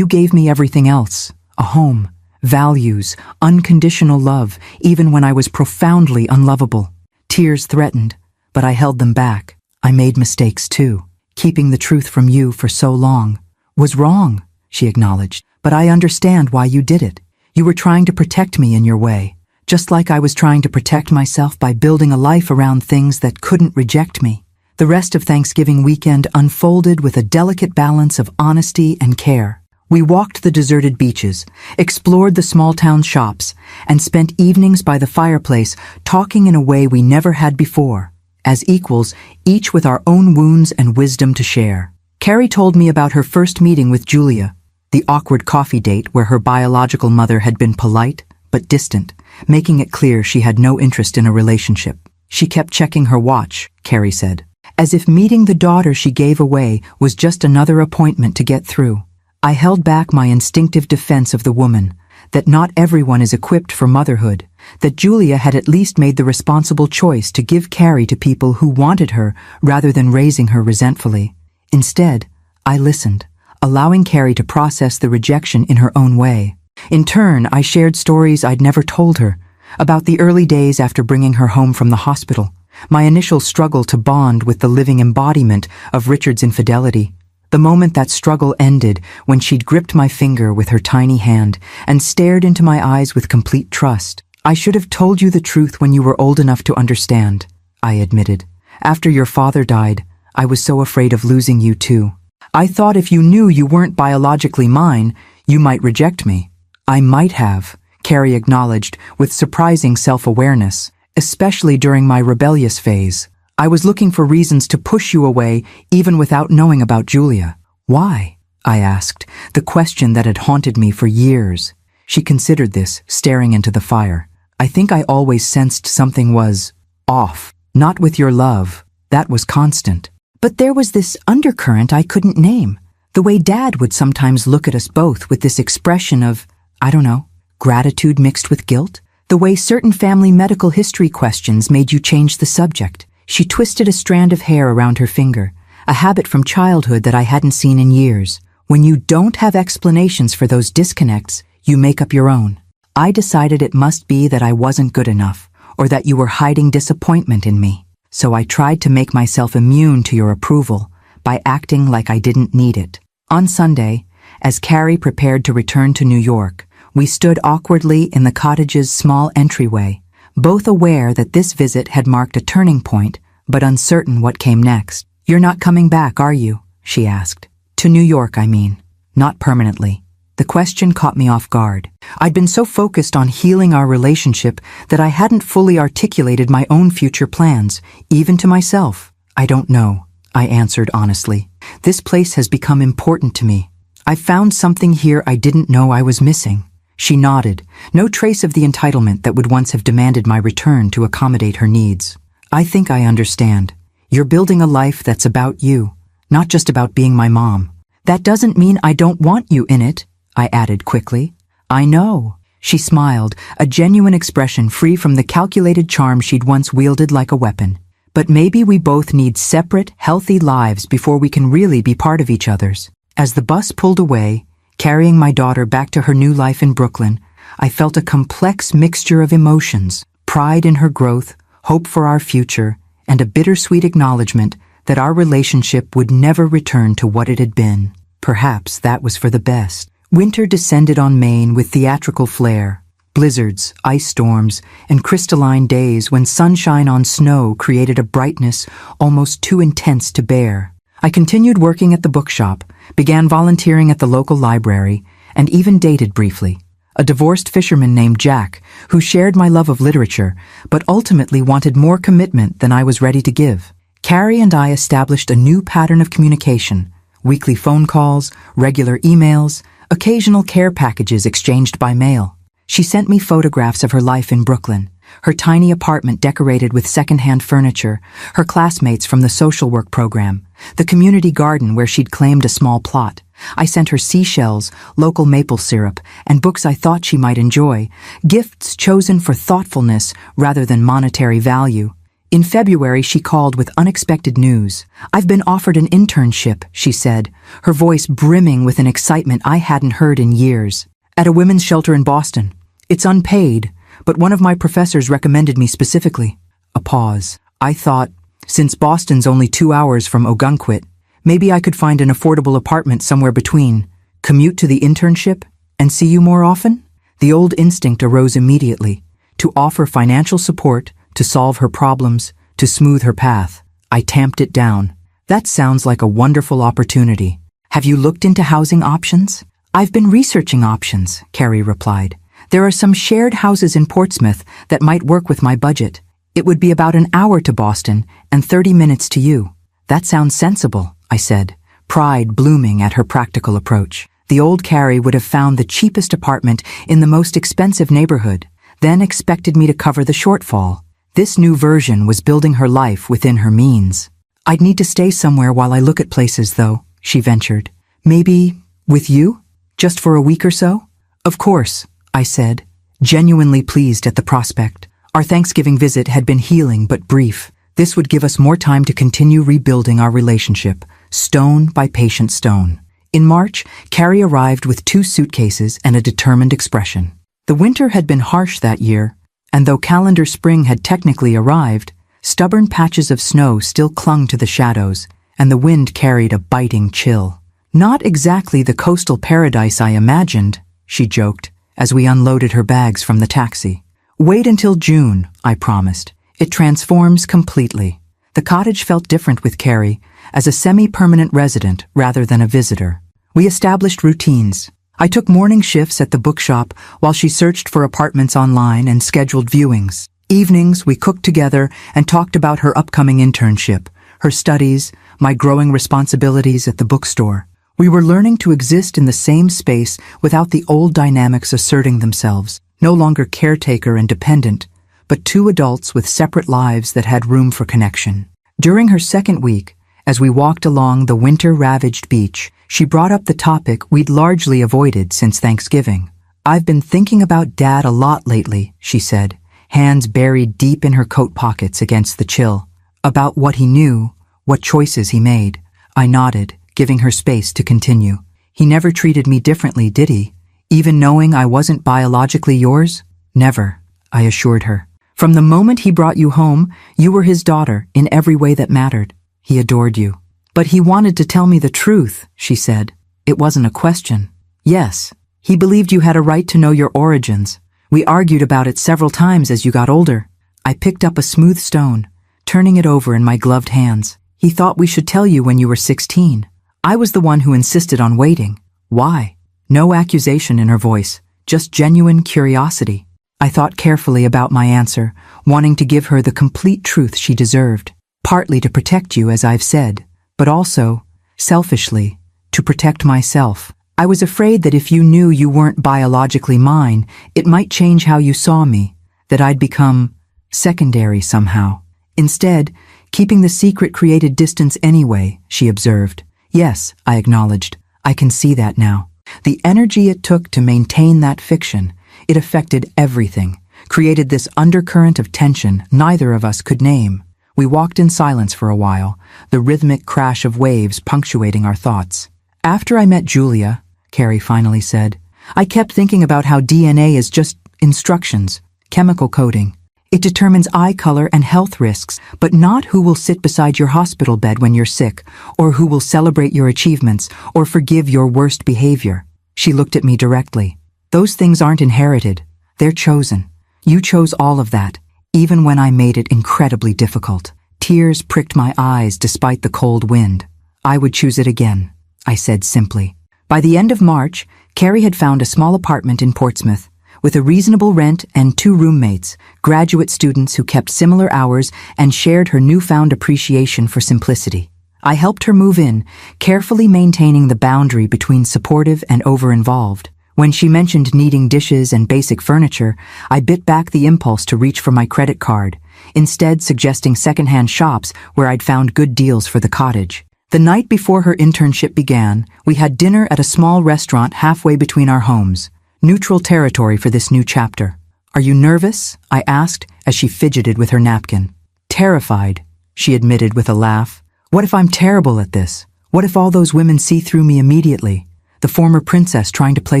gave me everything else. A home, values, unconditional love, even when I was profoundly unlovable." Tears threatened, but I held them back. "I made mistakes too. Keeping the truth from you for so long was wrong," she acknowledged. "But I understand why you did it. You were trying to protect me in your way, just like I was trying to protect myself by building a life around things that couldn't reject me." The rest of Thanksgiving weekend unfolded with a delicate balance of honesty and care. We walked the deserted beaches, explored the small-town shops, and spent evenings by the fireplace talking in a way we never had before, as equals, each with our own wounds and wisdom to share. Carrie told me about her first meeting with Julia, the awkward coffee date where her biological mother had been polite but distant, making it clear she had no interest in a relationship. "She kept checking her watch," Carrie said, as if meeting the daughter she gave away was just another appointment to get through. I held back my instinctive defense of the woman, that not everyone is equipped for motherhood, that Julia had at least made the responsible choice to give Carrie to people who wanted her rather than raising her resentfully. Instead, I listened, allowing Carrie to process the rejection in her own way. In turn, I shared stories I'd never told her, about the early days after bringing her home from the hospital, my initial struggle to bond with the living embodiment of Richard's infidelity. The moment that struggle ended when she'd gripped my finger with her tiny hand and stared into my eyes with complete trust. "I should have told you the truth when you were old enough to understand," I admitted. "After your father died, I was so afraid of losing you too. I thought if you knew you weren't biologically mine, you might reject me." "I might have," Carrie acknowledged with surprising self-awareness, "especially during my rebellious phase. I was looking for reasons to push you away even without knowing about Julia." "Why?" I asked, the question that had haunted me for years. She considered this, staring into the fire. I think I always sensed something was off. Not with your love. That was constant. But there was this undercurrent I couldn't name. The way Dad would sometimes look at us both with this expression of, I don't know, gratitude mixed with guilt. The way certain family medical history questions made you change the subject. She twisted a strand of hair around her finger, a habit from childhood that I hadn't seen in years. When you don't have explanations for those disconnects, you make up your own. I decided it must be that I wasn't good enough, or that you were hiding disappointment in me. So I tried to make myself immune to your approval by acting like I didn't need it. On Sunday, as Carrie prepared to return to New York, we stood awkwardly in the cottage's small entryway, both aware that this visit had marked a turning point, but uncertain what came next. "You're not coming back, are you?" she asked. "To New York, I mean. Not permanently." The question caught me off guard. I'd been so focused on healing our relationship that I hadn't fully articulated my own future plans, even to myself. "I don't know," I answered honestly. "This place has become important to me. I found something here I didn't know I was missing." She nodded, no trace of the entitlement that would once have demanded my return to accommodate her needs. "I think I understand. You're building a life that's about you, not just about being my mom. That doesn't mean I don't want you in it," I added quickly. "I know." She smiled, a genuine expression free from the calculated charm she'd once wielded like a weapon. "But maybe we both need separate, healthy lives before we can really be part of each other's." As the bus pulled away, carrying my daughter back to her new life in Brooklyn, I felt a complex mixture of emotions: pride in her growth, hope for our future, and a bittersweet acknowledgement that our relationship would never return to what it had been. Perhaps that was for the best. Winter descended on Maine with theatrical flair. Blizzards, ice storms, and crystalline days when sunshine on snow created a brightness almost too intense to bear. I continued working at the bookshop, began volunteering at the local library, and even dated briefly. A divorced fisherman named Jack, who shared my love of literature, but ultimately wanted more commitment than I was ready to give. Carrie and I established a new pattern of communication: weekly phone calls, regular emails, occasional care packages exchanged by mail. She sent me photographs of her life in Brooklyn, her tiny apartment decorated with secondhand furniture, her classmates from the social work program, the community garden where she'd claimed a small plot. I sent her seashells, local maple syrup, and books I thought she might enjoy, gifts chosen for thoughtfulness rather than monetary value. In February, she called with unexpected news. "I've been offered an internship," she said, her voice brimming with an excitement I hadn't heard in years. "At a women's shelter in Boston. It's unpaid, but one of my professors recommended me specifically." A pause. I thought, since Boston's only 2 hours from Ogunquit, maybe I could find an affordable apartment somewhere between. Commute to the internship and see you more often? The old instinct arose immediately, to offer financial support, to solve her problems, to smooth her path. I tamped it down. "That sounds like a wonderful opportunity. Have you looked into housing options?" "I've been researching options," Carrie replied. "There are some shared houses in Portsmouth that might work with my budget. It would be about an hour to Boston and 30 minutes to you." "That sounds sensible," I said, pride blooming at her practical approach. The old Carrie would have found the cheapest apartment in the most expensive neighborhood, then expected me to cover the shortfall. This new version was building her life within her means. "I'd need to stay somewhere while I look at places, though," she ventured. "Maybe with you? Just for a week or so?" "Of course," I said, genuinely pleased at the prospect. Our Thanksgiving visit had been healing but brief. This would give us more time to continue rebuilding our relationship, stone by patient stone. In March, Carrie arrived with 2 suitcases and a determined expression. The winter had been harsh that year, and though calendar spring had technically arrived, stubborn patches of snow still clung to the shadows, and the wind carried a biting chill. "Not exactly the coastal paradise I imagined," she joked, as we unloaded her bags from the taxi. "Wait until June," I promised. "It transforms completely." The cottage felt different with Carrie, as a semi-permanent resident rather than a visitor. We established routines. I took morning shifts at the bookshop while she searched for apartments online and scheduled viewings. Evenings, we cooked together and talked about her upcoming internship, her studies, my growing responsibilities at the bookstore. We were learning to exist in the same space without the old dynamics asserting themselves, no longer caretaker and dependent, but two adults with separate lives that had room for connection. During her second week, as we walked along the winter-ravaged beach, she brought up the topic we'd largely avoided since Thanksgiving. "I've been thinking about Dad a lot lately," she said, hands buried deep in her coat pockets against the chill. "About what he knew, what choices he made." I nodded, giving her space to continue. "He never treated me differently, did he? Even knowing I wasn't biologically yours?" "Never," I assured her. "From the moment he brought you home, you were his daughter in every way that mattered. He adored you." "But he wanted to tell me the truth," she said. "It wasn't a question." "Yes, he believed you had a right to know your origins. We argued about it several times as you got older." I picked up a smooth stone, turning it over in my gloved hands. "He thought we should tell you when you were 16. I was the one who insisted on waiting." "Why?" No accusation in her voice, just genuine curiosity. I thought carefully about my answer, wanting to give her the complete truth she deserved. "Partly to protect you, as I've said, but also, selfishly, to protect myself. I was afraid that if you knew you weren't biologically mine, it might change how you saw me, that I'd become secondary somehow. Instead, keeping the secret created distance anyway," she observed. "Yes," I acknowledged. "I can see that now." The energy it took to maintain that fiction, it affected everything, created this undercurrent of tension neither of us could name. We walked in silence for a while, the rhythmic crash of waves punctuating our thoughts. "After I met Julia," Carrie finally said, "I kept thinking about how DNA is just instructions, chemical coding. It determines eye color and health risks, but not who will sit beside your hospital bed when you're sick, or who will celebrate your achievements, or forgive your worst behavior." She looked at me directly. "Those things aren't inherited. They're chosen. You chose all of that, even when I made it incredibly difficult." Tears pricked my eyes despite the cold wind. "I would choose it again," I said simply. By the end of March, Carrie had found a small apartment in Portsmouth, with a reasonable rent and 2 roommates, graduate students who kept similar hours and shared her newfound appreciation for simplicity. I helped her move in, carefully maintaining the boundary between supportive and over-involved. When she mentioned needing dishes and basic furniture, I bit back the impulse to reach for my credit card, instead suggesting secondhand shops where I'd found good deals for the cottage. The night before her internship began, we had dinner at a small restaurant halfway between our homes, neutral territory for this new chapter. "Are you nervous?" I asked as she fidgeted with her napkin. "Terrified," she admitted with a laugh. "What if I'm terrible at this? What if all those women see through me immediately? The former princess trying to play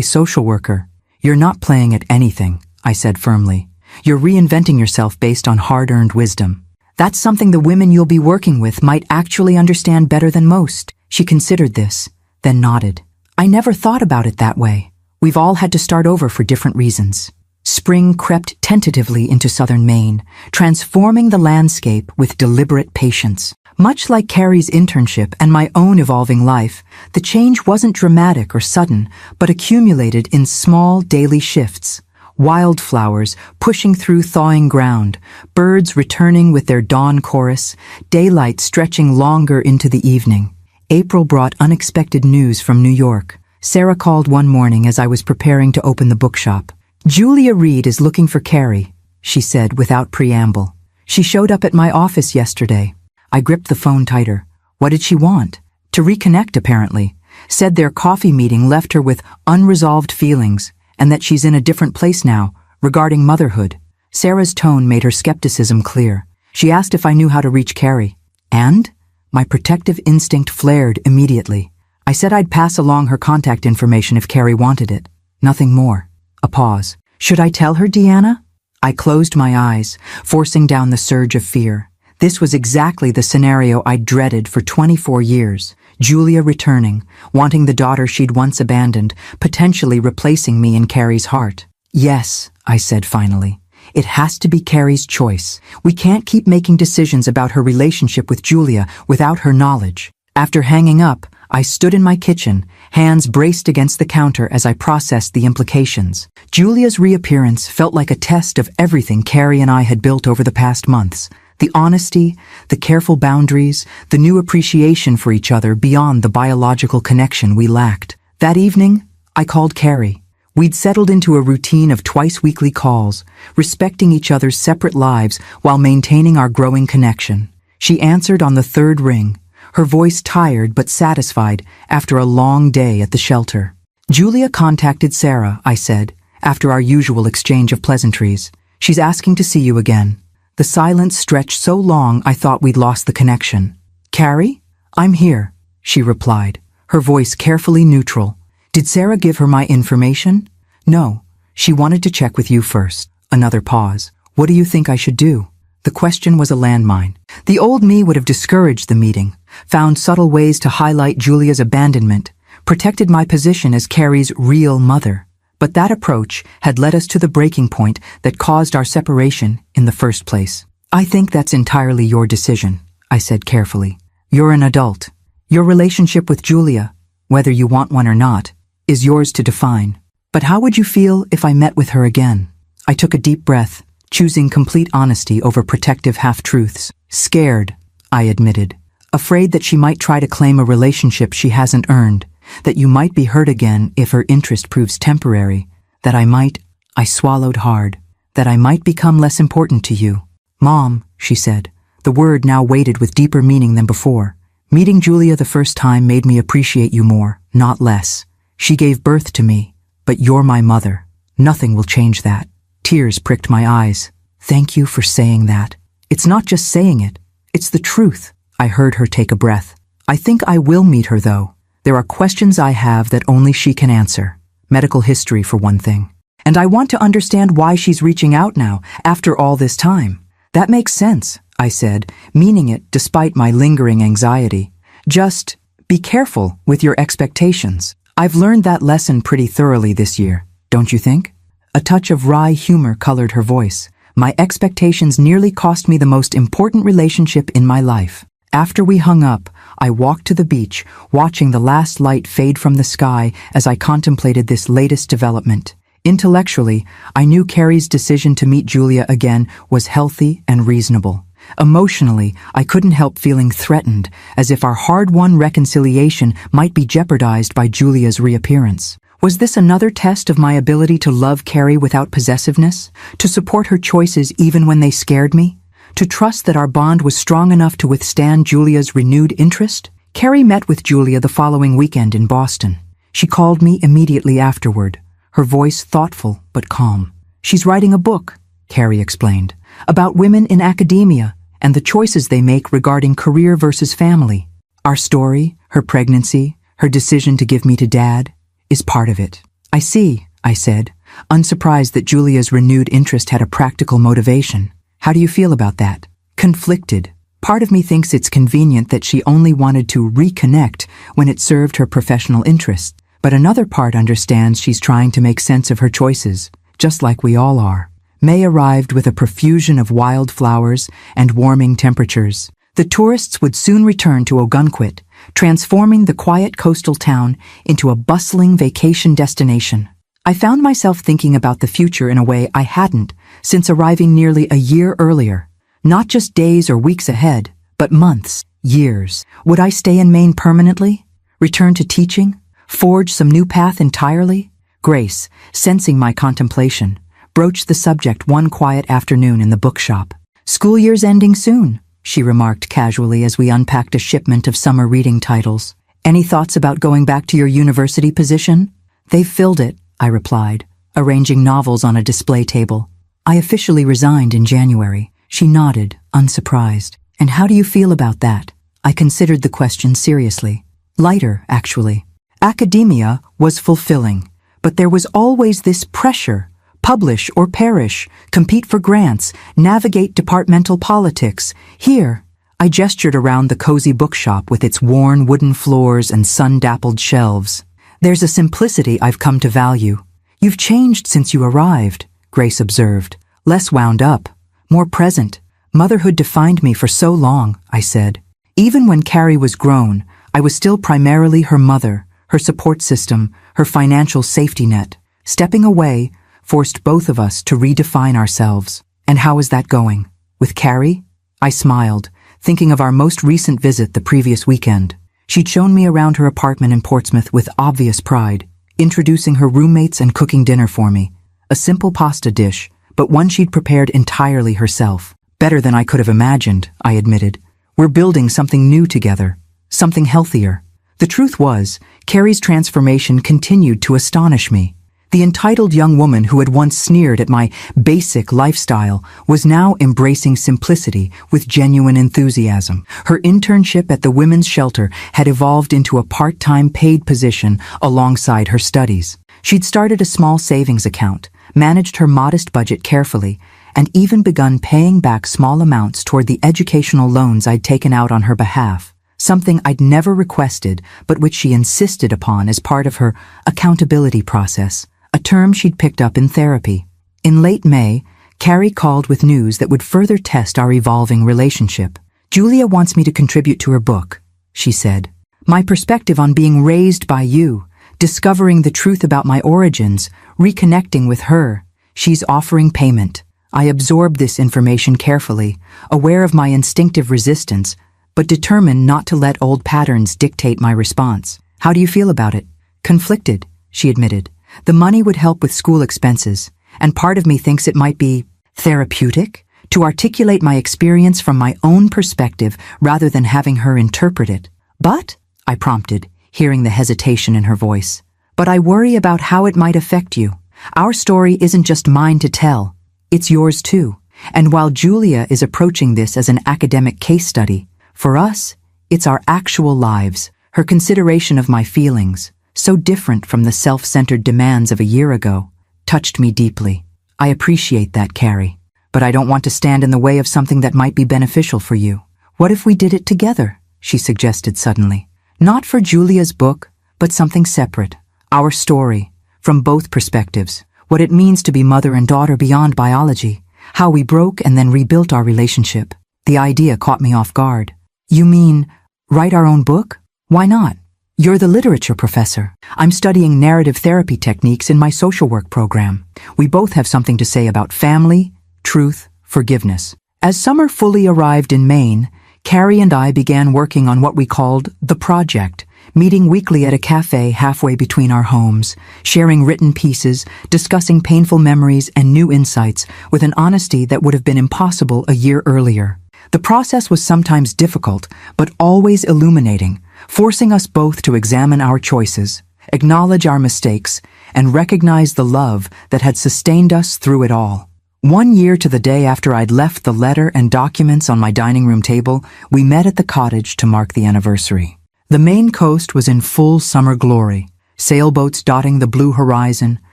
social worker." "You're not playing at anything," I said firmly. "You're reinventing yourself based on hard-earned wisdom. That's something the women you'll be working with might actually understand better than most." She considered this, then nodded. "I never thought about it that way. We've all had to start over for different reasons." Spring crept tentatively into southern Maine, transforming the landscape with deliberate patience. Much like Carrie's internship and my own evolving life, the change wasn't dramatic or sudden, but accumulated in small daily shifts. Wildflowers pushing through thawing ground, birds returning with their dawn chorus, daylight stretching longer into the evening. April brought unexpected news from New York. Sarah called one morning as I was preparing to open the bookshop. "Julia Reed is looking for Carrie," she said without preamble. "She showed up at my office yesterday." I gripped the phone tighter. What did she want? To reconnect, apparently. Said their coffee meeting left her with unresolved feelings, and that she's in a different place now, regarding motherhood. Sarah's tone made her skepticism clear. She asked if I knew how to reach Carrie. And? My protective instinct flared immediately. I said I'd pass along her contact information if Carrie wanted it. Nothing more. A pause. "Should I tell her, Deanna?" I closed my eyes, forcing down the surge of fear. This was exactly the scenario I'd dreaded for 24 years. Julia returning, wanting the daughter she'd once abandoned, potentially replacing me in Carrie's heart. "Yes," I said finally. "It has to be Carrie's choice. We can't keep making decisions about her relationship with Julia without her knowledge." After hanging up, I stood in my kitchen, hands braced against the counter as I processed the implications. Julia's reappearance felt like a test of everything Carrie and I had built over the past months. The honesty, the careful boundaries, the new appreciation for each other beyond the biological connection we lacked. That evening, I called Carrie. We'd settled into a routine of twice-weekly calls, respecting each other's separate lives while maintaining our growing connection. She answered on the third ring, her voice tired but satisfied after a long day at the shelter. "Julia contacted Sarah," I said, after our usual exchange of pleasantries. "She's asking to see you again." The silence stretched so long I thought we'd lost the connection. "Carrie? I'm here," she replied, her voice carefully neutral. "Did Sarah give her my information?" "No. She wanted to check with you first." Another pause. "What do you think I should do?" The question was a landmine. The old me would have discouraged the meeting, found subtle ways to highlight Julia's abandonment, protected my position as Carrie's real mother. But that approach had led us to the breaking point that caused our separation in the first place. "I think that's entirely your decision," I said carefully. "You're an adult. Your relationship with Julia, whether you want one or not, is yours to define. But how would you feel if I met with her again?" I took a deep breath, choosing complete honesty over protective half-truths. "Scared," I admitted. "Afraid that she might try to claim a relationship she hasn't earned, that you might be hurt again if her interest proves temporary, that I swallowed hard, that I might become less important to you." "Mom," she said, the word now weighted with deeper meaning than before. "Meeting Julia the first time made me appreciate you more, not less. She gave birth to me, but you're my mother. Nothing will change that." Tears pricked my eyes. "Thank you for saying that. It's not just saying it, it's the truth." I heard her take a breath. "I think I will meet her, though. There are questions I have that only she can answer. Medical history, for one thing. And I want to understand why she's reaching out now, after all this time." "That makes sense," I said, meaning it despite my lingering anxiety. "Just be careful with your expectations. I've learned that lesson pretty thoroughly this year, don't you think?" A touch of wry humor colored her voice. "My expectations nearly cost me the most important relationship in my life." After we hung up, I walked to the beach, watching the last light fade from the sky as I contemplated this latest development. Intellectually, I knew Carrie's decision to meet Julia again was healthy and reasonable. Emotionally, I couldn't help feeling threatened, as if our hard-won reconciliation might be jeopardized by Julia's reappearance. Was this another test of my ability to love Carrie without possessiveness, to support her choices even when they scared me? To trust that our bond was strong enough to withstand Julia's renewed interest? Carrie met with Julia the following weekend in Boston. She called me immediately afterward, her voice thoughtful but calm. "She's writing a book," Carrie explained, "about women in academia and the choices they make regarding career versus family. Our story, her pregnancy, her decision to give me to Dad, is part of it." "I see," I said, unsurprised that Julia's renewed interest had a practical motivation. "How do you feel about that?" "Conflicted. Part of me thinks it's convenient that she only wanted to reconnect when it served her professional interests, but another part understands she's trying to make sense of her choices, just like we all are." May arrived with a profusion of wildflowers and warming temperatures. The tourists would soon return to Ogunquit, transforming the quiet coastal town into a bustling vacation destination. I found myself thinking about the future in a way I hadn't since arriving nearly a year earlier. Not just days or weeks ahead, but months, years. Would I stay in Maine permanently? Return to teaching? Forge some new path entirely? Grace, sensing my contemplation, broached the subject one quiet afternoon in the bookshop. "School year's ending soon," she remarked casually as we unpacked a shipment of summer reading titles. "Any thoughts about going back to your university position?" "They've filled it," I replied, arranging novels on a display table. "I officially resigned in January." She nodded, unsurprised. "And how do you feel about that?" I considered the question seriously. Lighter, actually. Academia was fulfilling, but there was always this pressure. Publish or perish, compete for grants, navigate departmental politics. Here, I gestured around the cozy bookshop with its worn wooden floors and sun-dappled shelves. "There's a simplicity I've come to value." "You've changed since you arrived," Grace observed. "Less wound up, more present." "Motherhood defined me for so long," I said. "Even when Carrie was grown, I was still primarily her mother, her support system, her financial safety net. Stepping away forced both of us to redefine ourselves." "And how is that going? With Carrie?" I smiled, thinking of our most recent visit the previous weekend. She'd shown me around her apartment in Portsmouth with obvious pride, introducing her roommates and cooking dinner for me. A simple pasta dish, but one she'd prepared entirely herself. Better than I could have imagined, I admitted. We're building something new together, something healthier. The truth was, Carrie's transformation continued to astonish me. The entitled young woman who had once sneered at my basic lifestyle was now embracing simplicity with genuine enthusiasm. Her internship at the women's shelter had evolved into a part-time paid position alongside her studies. She'd started a small savings account, managed her modest budget carefully, and even begun paying back small amounts toward the educational loans I'd taken out on her behalf, something I'd never requested but which she insisted upon as part of her accountability process, a term she'd picked up in therapy. In late May, Carrie called with news that would further test our evolving relationship. "Julia wants me to contribute to her book," she said. "My perspective on being raised by you, discovering the truth about my origins, reconnecting with her. She's offering payment." I absorbed this information carefully, aware of my instinctive resistance, but determined not to let old patterns dictate my response. "How do you feel about it?" "Conflicted," she admitted. "The money would help with school expenses, and part of me thinks it might be therapeutic to articulate my experience from my own perspective rather than having her interpret it." "But," I prompted, hearing the hesitation in her voice, "but I worry about how it might affect you. Our story isn't just mine to tell, it's yours too. And while Julia is approaching this as an academic case study, for us, it's our actual lives." Her consideration of my feelings, so different from the self-centered demands of a year ago, touched me deeply. "I appreciate that, Carrie, but I don't want to stand in the way of something that might be beneficial for you. What if we did it together?" she suggested suddenly. "Not for Julia's book, but something separate. Our story, from both perspectives, what it means to be mother and daughter beyond biology, how we broke and then rebuilt our relationship." The idea caught me off guard. "You mean, write our own book? Why not? You're the literature professor. I'm studying narrative therapy techniques in my social work program. We both have something to say about family, truth, forgiveness." As summer fully arrived in Maine, Carrie and I began working on what we called the project, meeting weekly at a cafe halfway between our homes, sharing written pieces, discussing painful memories and new insights with an honesty that would have been impossible a year earlier. The process was sometimes difficult, but always illuminating, forcing us both to examine our choices, acknowledge our mistakes, and recognize the love that had sustained us through it all. 1 year to the day after I'd left the letter and documents on my dining room table, we met at the cottage to mark the anniversary. The Maine coast was in full summer glory, sailboats dotting the blue horizon,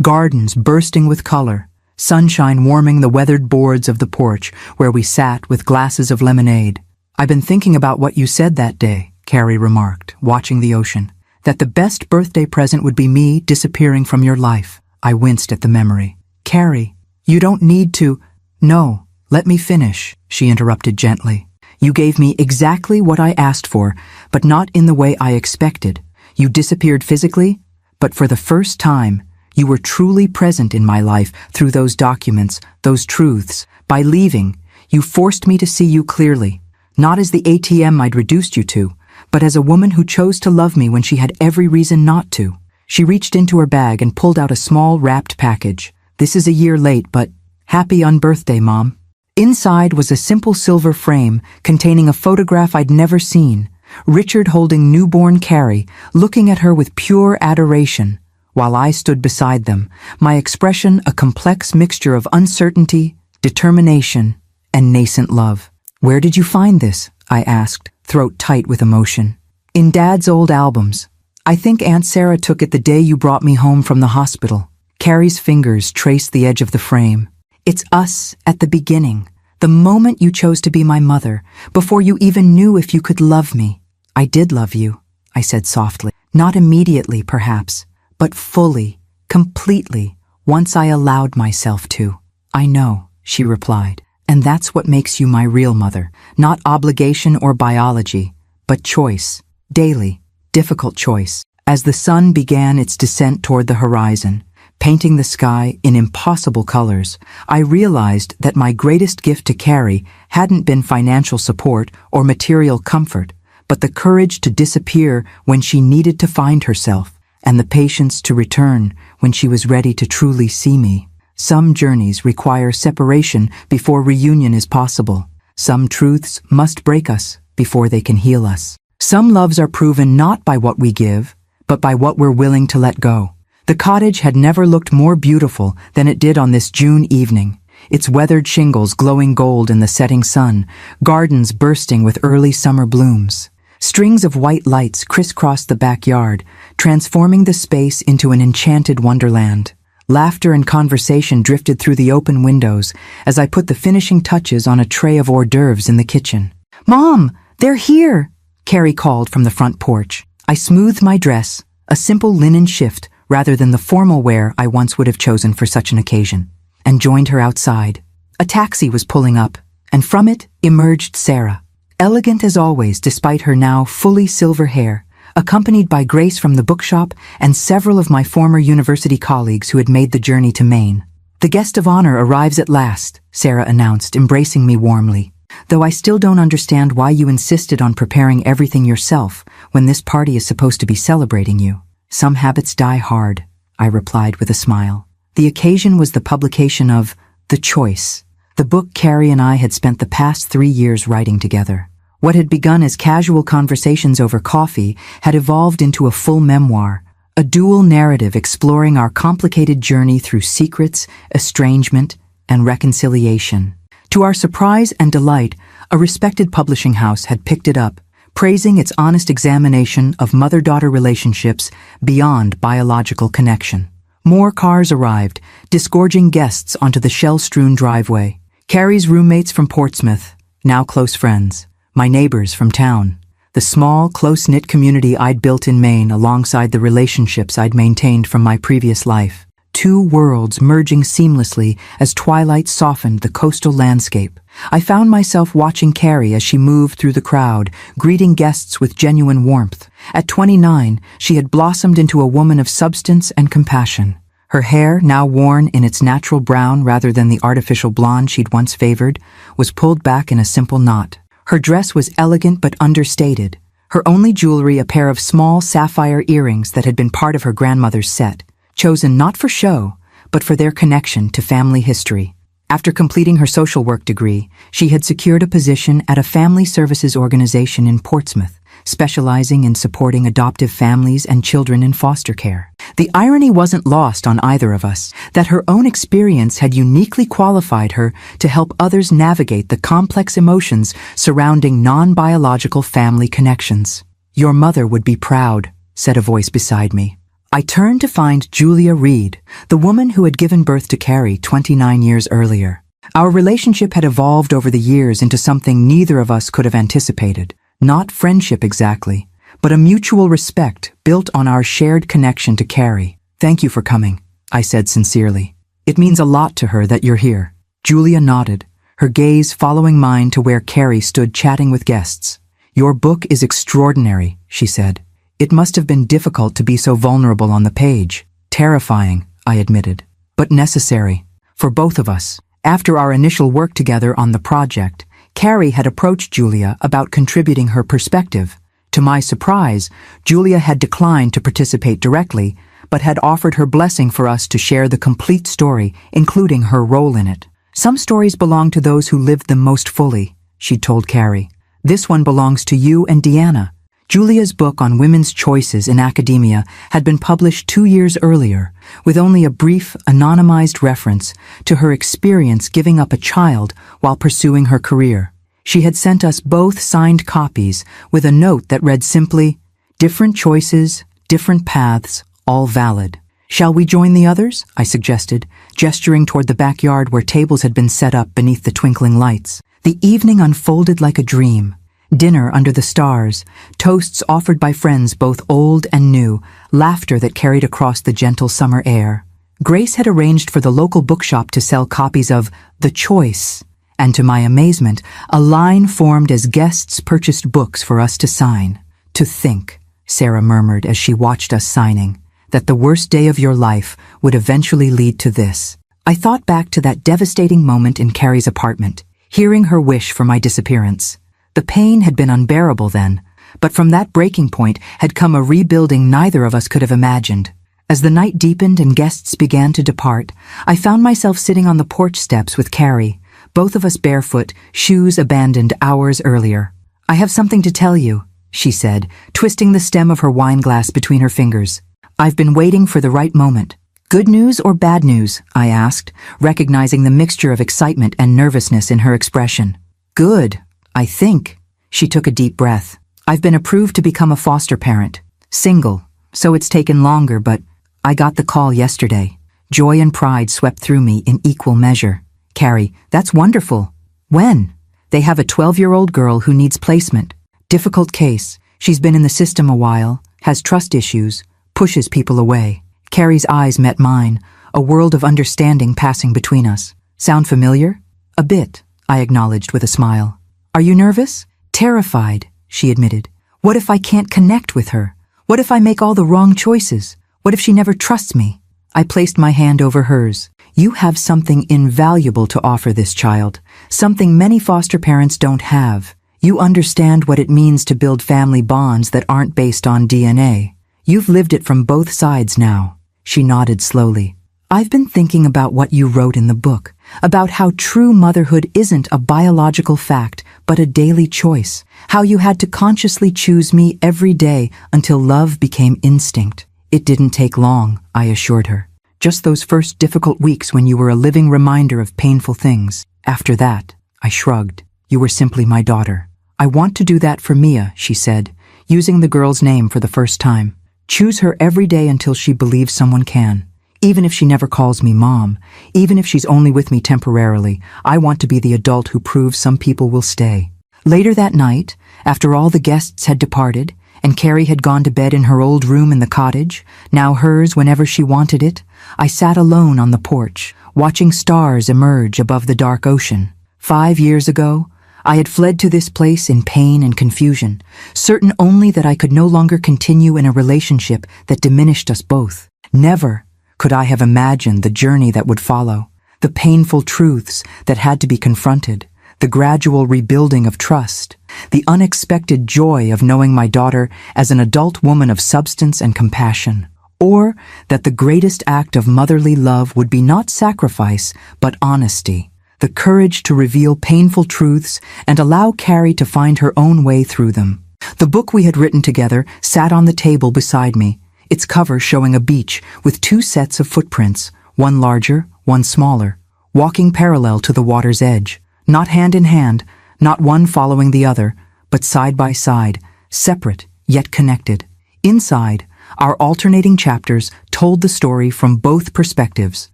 gardens bursting with color, sunshine warming the weathered boards of the porch where we sat with glasses of lemonade. "I've been thinking about what you said that day," Carrie remarked, watching the ocean, "that the best birthday present would be me disappearing from your life." I winced at the memory. "Carrie, you don't need to—" "No, let me finish," she interrupted gently. "You gave me exactly what I asked for, but not in the way I expected. You disappeared physically, but for the first time, you were truly present in my life through those documents, those truths. By leaving, you forced me to see you clearly, not as the ATM I'd reduced you to, but as a woman who chose to love me when she had every reason not to." She reached into her bag and pulled out a small wrapped package. "This is a year late, but happy unbirthday, Mom." Inside was a simple silver frame containing a photograph I'd never seen, Richard holding newborn Carrie, looking at her with pure adoration, while I stood beside them, my expression a complex mixture of uncertainty, determination, and nascent love. "Where did you find this?" I asked, throat tight with emotion. "In Dad's old albums. I think Aunt Sarah took it the day you brought me home from the hospital." Carrie's fingers traced the edge of the frame. "It's us at the beginning, the moment you chose to be my mother, before you even knew if you could love me." "I did love you," I said softly. "Not immediately, perhaps, but fully, completely, once I allowed myself to." "I know," she replied, "and that's what makes you my real mother, not obligation or biology, but choice, daily, difficult choice." As the sun began its descent toward the horizon, painting the sky in impossible colors, I realized that my greatest gift to Carrie hadn't been financial support or material comfort, but the courage to disappear when she needed to find herself, and the patience to return when she was ready to truly see me. Some journeys require separation before reunion is possible. Some truths must break us before they can heal us. Some loves are proven not by what we give, but by what we're willing to let go. The cottage had never looked more beautiful than it did on this June evening, its weathered shingles glowing gold in the setting sun, gardens bursting with early summer blooms. Strings of white lights crisscrossed the backyard, transforming the space into an enchanted wonderland. Laughter and conversation drifted through the open windows as I put the finishing touches on a tray of hors d'oeuvres in the kitchen. "Mom, they're here!" Carrie called from the front porch. I smoothed my dress, a simple linen shift rather than the formal wear I once would have chosen for such an occasion, and joined her outside. A taxi was pulling up, and from it emerged Sarah, elegant as always despite her now fully silver hair, accompanied by Grace from the bookshop and several of my former university colleagues who had made the journey to Maine. "The guest of honor arrives at last," Sarah announced, embracing me warmly. "Though I still don't understand why you insisted on preparing everything yourself when this party is supposed to be celebrating you." "Some habits die hard," I replied with a smile. The occasion was the publication of The Choice, the book Carrie and I had spent the past 3 years writing together. What had begun as casual conversations over coffee had evolved into a full memoir, a dual narrative exploring our complicated journey through secrets, estrangement, and reconciliation. To our surprise and delight, a respected publishing house had picked it up, praising its honest examination of mother-daughter relationships beyond biological connection. More cars arrived, disgorging guests onto the shell-strewn driveway. Carrie's roommates from Portsmouth, now close friends. My neighbors from town. The small, close-knit community I'd built in Maine alongside the relationships I'd maintained from my previous life. 2 worlds merging seamlessly as twilight softened the coastal landscape. I found myself watching Carrie as she moved through the crowd, greeting guests with genuine warmth. At 29, she had blossomed into a woman of substance and compassion. Her hair, now worn in its natural brown rather than the artificial blonde she'd once favored, was pulled back in a simple knot. Her dress was elegant but understated, her only jewelry a pair of small sapphire earrings that had been part of her grandmother's set, chosen not for show, but for their connection to family history. After completing her social work degree, she had secured a position at a family services organization in Portsmouth, specializing in supporting adoptive families and children in foster care. The irony wasn't lost on either of us, that her own experience had uniquely qualified her to help others navigate the complex emotions surrounding non-biological family connections. "Your mother would be proud," said a voice beside me. I turned to find Julia Reed, the woman who had given birth to Carrie 29 years earlier. Our relationship had evolved over the years into something neither of us could have anticipated. Not friendship exactly, but a mutual respect built on our shared connection to Carrie. "Thank you for coming," I said sincerely. "It means a lot to her that you're here." Julia nodded, her gaze following mine to where Carrie stood chatting with guests. "Your book is extraordinary," she said. "It must have been difficult to be so vulnerable on the page." "Terrifying," I admitted, "but necessary. For both of us." After our initial work together on the project, Carrie had approached Julia about contributing her perspective. To my surprise, Julia had declined to participate directly, but had offered her blessing for us to share the complete story, including her role in it. "Some stories belong to those who lived them most fully," she told Carrie. "This one belongs to you and Deanna." Julia's book on women's choices in academia had been published 2 years earlier, with only a brief, anonymized reference to her experience giving up a child while pursuing her career. She had sent us both signed copies with a note that read simply, "Different choices, different paths, all valid." "Shall we join the others?" I suggested, gesturing toward the backyard where tables had been set up beneath the twinkling lights. The evening unfolded like a dream. Dinner under the stars, toasts offered by friends both old and new, laughter that carried across the gentle summer air. Grace had arranged for the local bookshop to sell copies of The Choice, and to my amazement, a line formed as guests purchased books for us to sign. "To think," Sarah murmured as she watched us signing, that the worst day of your life would eventually lead to this. I thought back to that devastating moment in Carrie's apartment, hearing her wish for my disappearance. The pain had been unbearable then, but from that breaking point had come a rebuilding neither of us could have imagined. As the night deepened and guests began to depart, I found myself sitting on the porch steps with Carrie, both of us barefoot, shoes abandoned hours earlier. "I have something to tell you," she said, twisting the stem of her wine glass between her fingers. "I've been waiting for the right moment." "Good news or bad news?" I asked, recognizing the mixture of excitement and nervousness in her expression. "Good, I think." She took a deep breath. "I've been approved to become a foster parent. Single, so it's taken longer, but I got the call yesterday." Joy and pride swept through me in equal measure. "Carrie, that's wonderful. When?" "They have a 12-year-old girl who needs placement. Difficult case. She's been in the system a while, has trust issues, pushes people away." Carrie's eyes met mine, a world of understanding passing between us. "Sound familiar?" "A bit," I acknowledged with a smile. "Are you nervous?" "Terrified," she admitted. "What if I can't connect with her? What if I make all the wrong choices? What if she never trusts me?" I placed my hand over hers. "You have something invaluable to offer this child, something many foster parents don't have. You understand what it means to build family bonds that aren't based on DNA. You've lived it from both sides now." She nodded slowly. "I've been thinking about what you wrote in the book, about how true motherhood isn't a biological fact, but a daily choice, how you had to consciously choose me every day until love became instinct." "It didn't take long," I assured her. "Just those first difficult weeks when you were a living reminder of painful things. After that," I shrugged, "you were simply my daughter." "I want to do that for Mia," she said, using the girl's name for the first time. "Choose her every day until she believes someone can. Even if she never calls me mom, even if she's only with me temporarily, I want to be the adult who proves some people will stay." Later that night, after all the guests had departed, and Carrie had gone to bed in her old room in the cottage, now hers whenever she wanted it, I sat alone on the porch, watching stars emerge above the dark ocean. 5 years ago, I had fled to this place in pain and confusion, certain only that I could no longer continue in a relationship that diminished us both. Never could I have imagined the journey that would follow, the painful truths that had to be confronted, the gradual rebuilding of trust, the unexpected joy of knowing my daughter as an adult woman of substance and compassion, or that the greatest act of motherly love would be not sacrifice, but honesty, the courage to reveal painful truths and allow Carrie to find her own way through them. The book we had written together sat on the table beside me, its cover showing a beach with 2 sets of footprints, one larger, one smaller, walking parallel to the water's edge, not hand in hand, not one following the other, but side by side, separate yet connected. Inside, our alternating chapters told the story from both perspectives: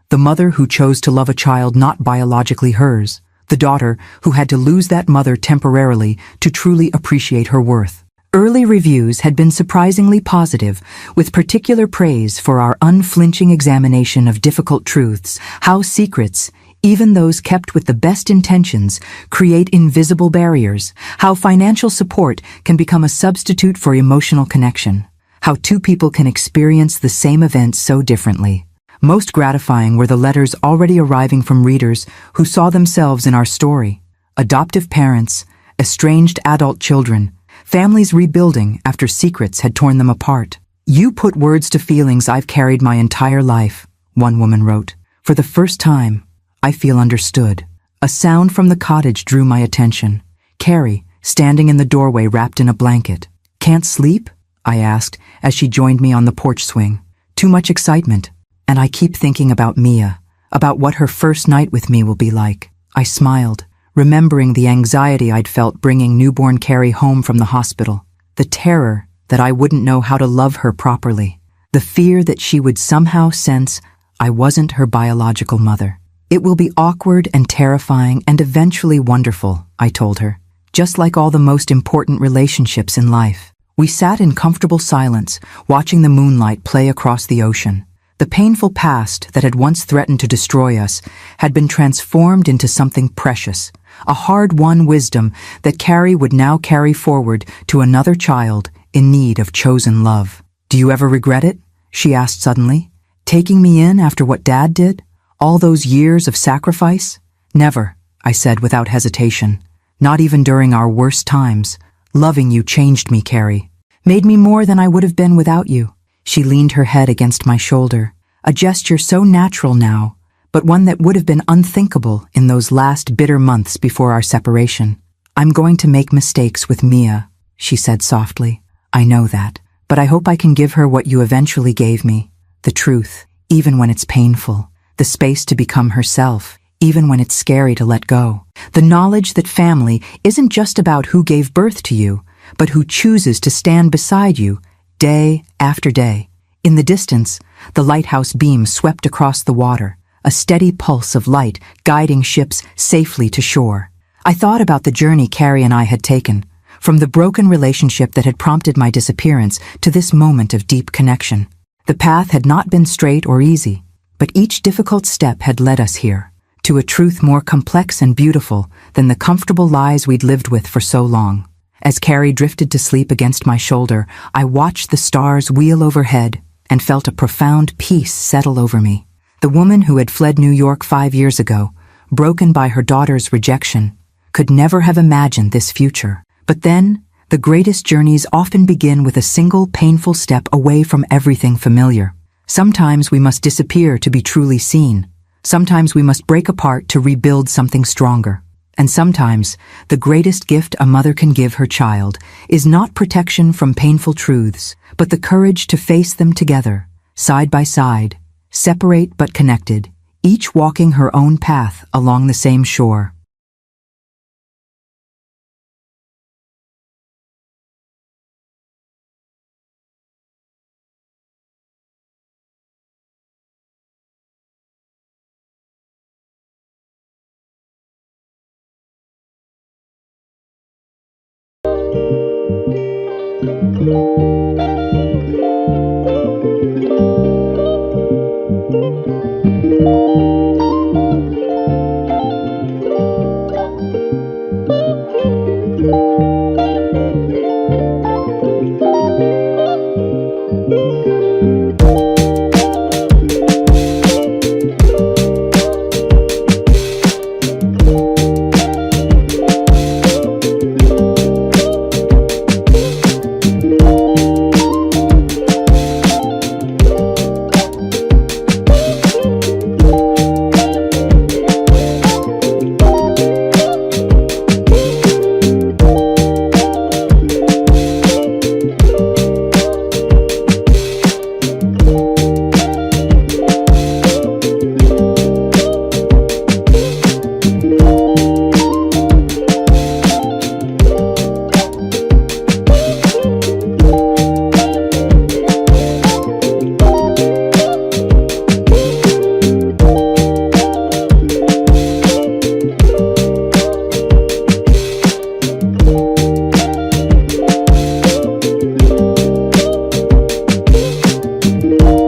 the mother who chose to love a child not biologically hers, the daughter who had to lose that mother temporarily to truly appreciate her worth. Early reviews had been surprisingly positive, with particular praise for our unflinching examination of difficult truths, how secrets, even those kept with the best intentions, create invisible barriers, how financial support can become a substitute for emotional connection, how 2 people can experience the same event so differently. Most gratifying were the letters already arriving from readers who saw themselves in our story: adoptive parents, estranged adult children, families rebuilding after secrets had torn them apart. "You put words to feelings I've carried my entire life," one woman wrote. "For the first time, I feel understood." A sound from the cottage drew my attention. Carrie, standing in the doorway wrapped in a blanket. "Can't sleep?" I asked as she joined me on the porch swing. "Too much excitement. And I keep thinking about Mia, about what her first night with me will be like." I smiled, remembering the anxiety I'd felt bringing newborn Carrie home from the hospital, the terror that I wouldn't know how to love her properly, the fear that she would somehow sense I wasn't her biological mother. "It will be awkward and terrifying and eventually wonderful," I told her, "just like all the most important relationships in life." We sat in comfortable silence, watching the moonlight play across the ocean. The painful past that had once threatened to destroy us had been transformed into something precious, a hard-won wisdom that Carrie would now carry forward to another child in need of chosen love. "Do you ever regret it?" she asked suddenly. Taking me in after what Dad did? All those years of sacrifice? Never, I said without hesitation. Not even during our worst times. Loving you changed me, Carrie. Made me more than I would have been without you. She leaned her head against my shoulder, a gesture so natural now, but one that would have been unthinkable in those last bitter months before our separation. I'm going to make mistakes with Mia, she said softly. I know that, but I hope I can give her what you eventually gave me, the truth, even when it's painful, the space to become herself, even when it's scary to let go. The knowledge that family isn't just about who gave birth to you, but who chooses to stand beside you day after day. In the distance, the lighthouse beam swept across the water, a steady pulse of light guiding ships safely to shore. I thought about the journey Carrie and I had taken, from the broken relationship that had prompted my disappearance to this moment of deep connection. The path had not been straight or easy, but each difficult step had led us here, to a truth more complex and beautiful than the comfortable lies we'd lived with for so long. As Carrie drifted to sleep against my shoulder, I watched the stars wheel overhead and felt a profound peace settle over me. The woman who had fled New York 5 years ago, broken by her daughter's rejection, could never have imagined this future. But then, the greatest journeys often begin with a single painful step away from everything familiar. Sometimes we must disappear to be truly seen. Sometimes we must break apart to rebuild something stronger. And sometimes, the greatest gift a mother can give her child is not protection from painful truths, but the courage to face them together, side by side, separate but connected, each walking her own path along the same shore.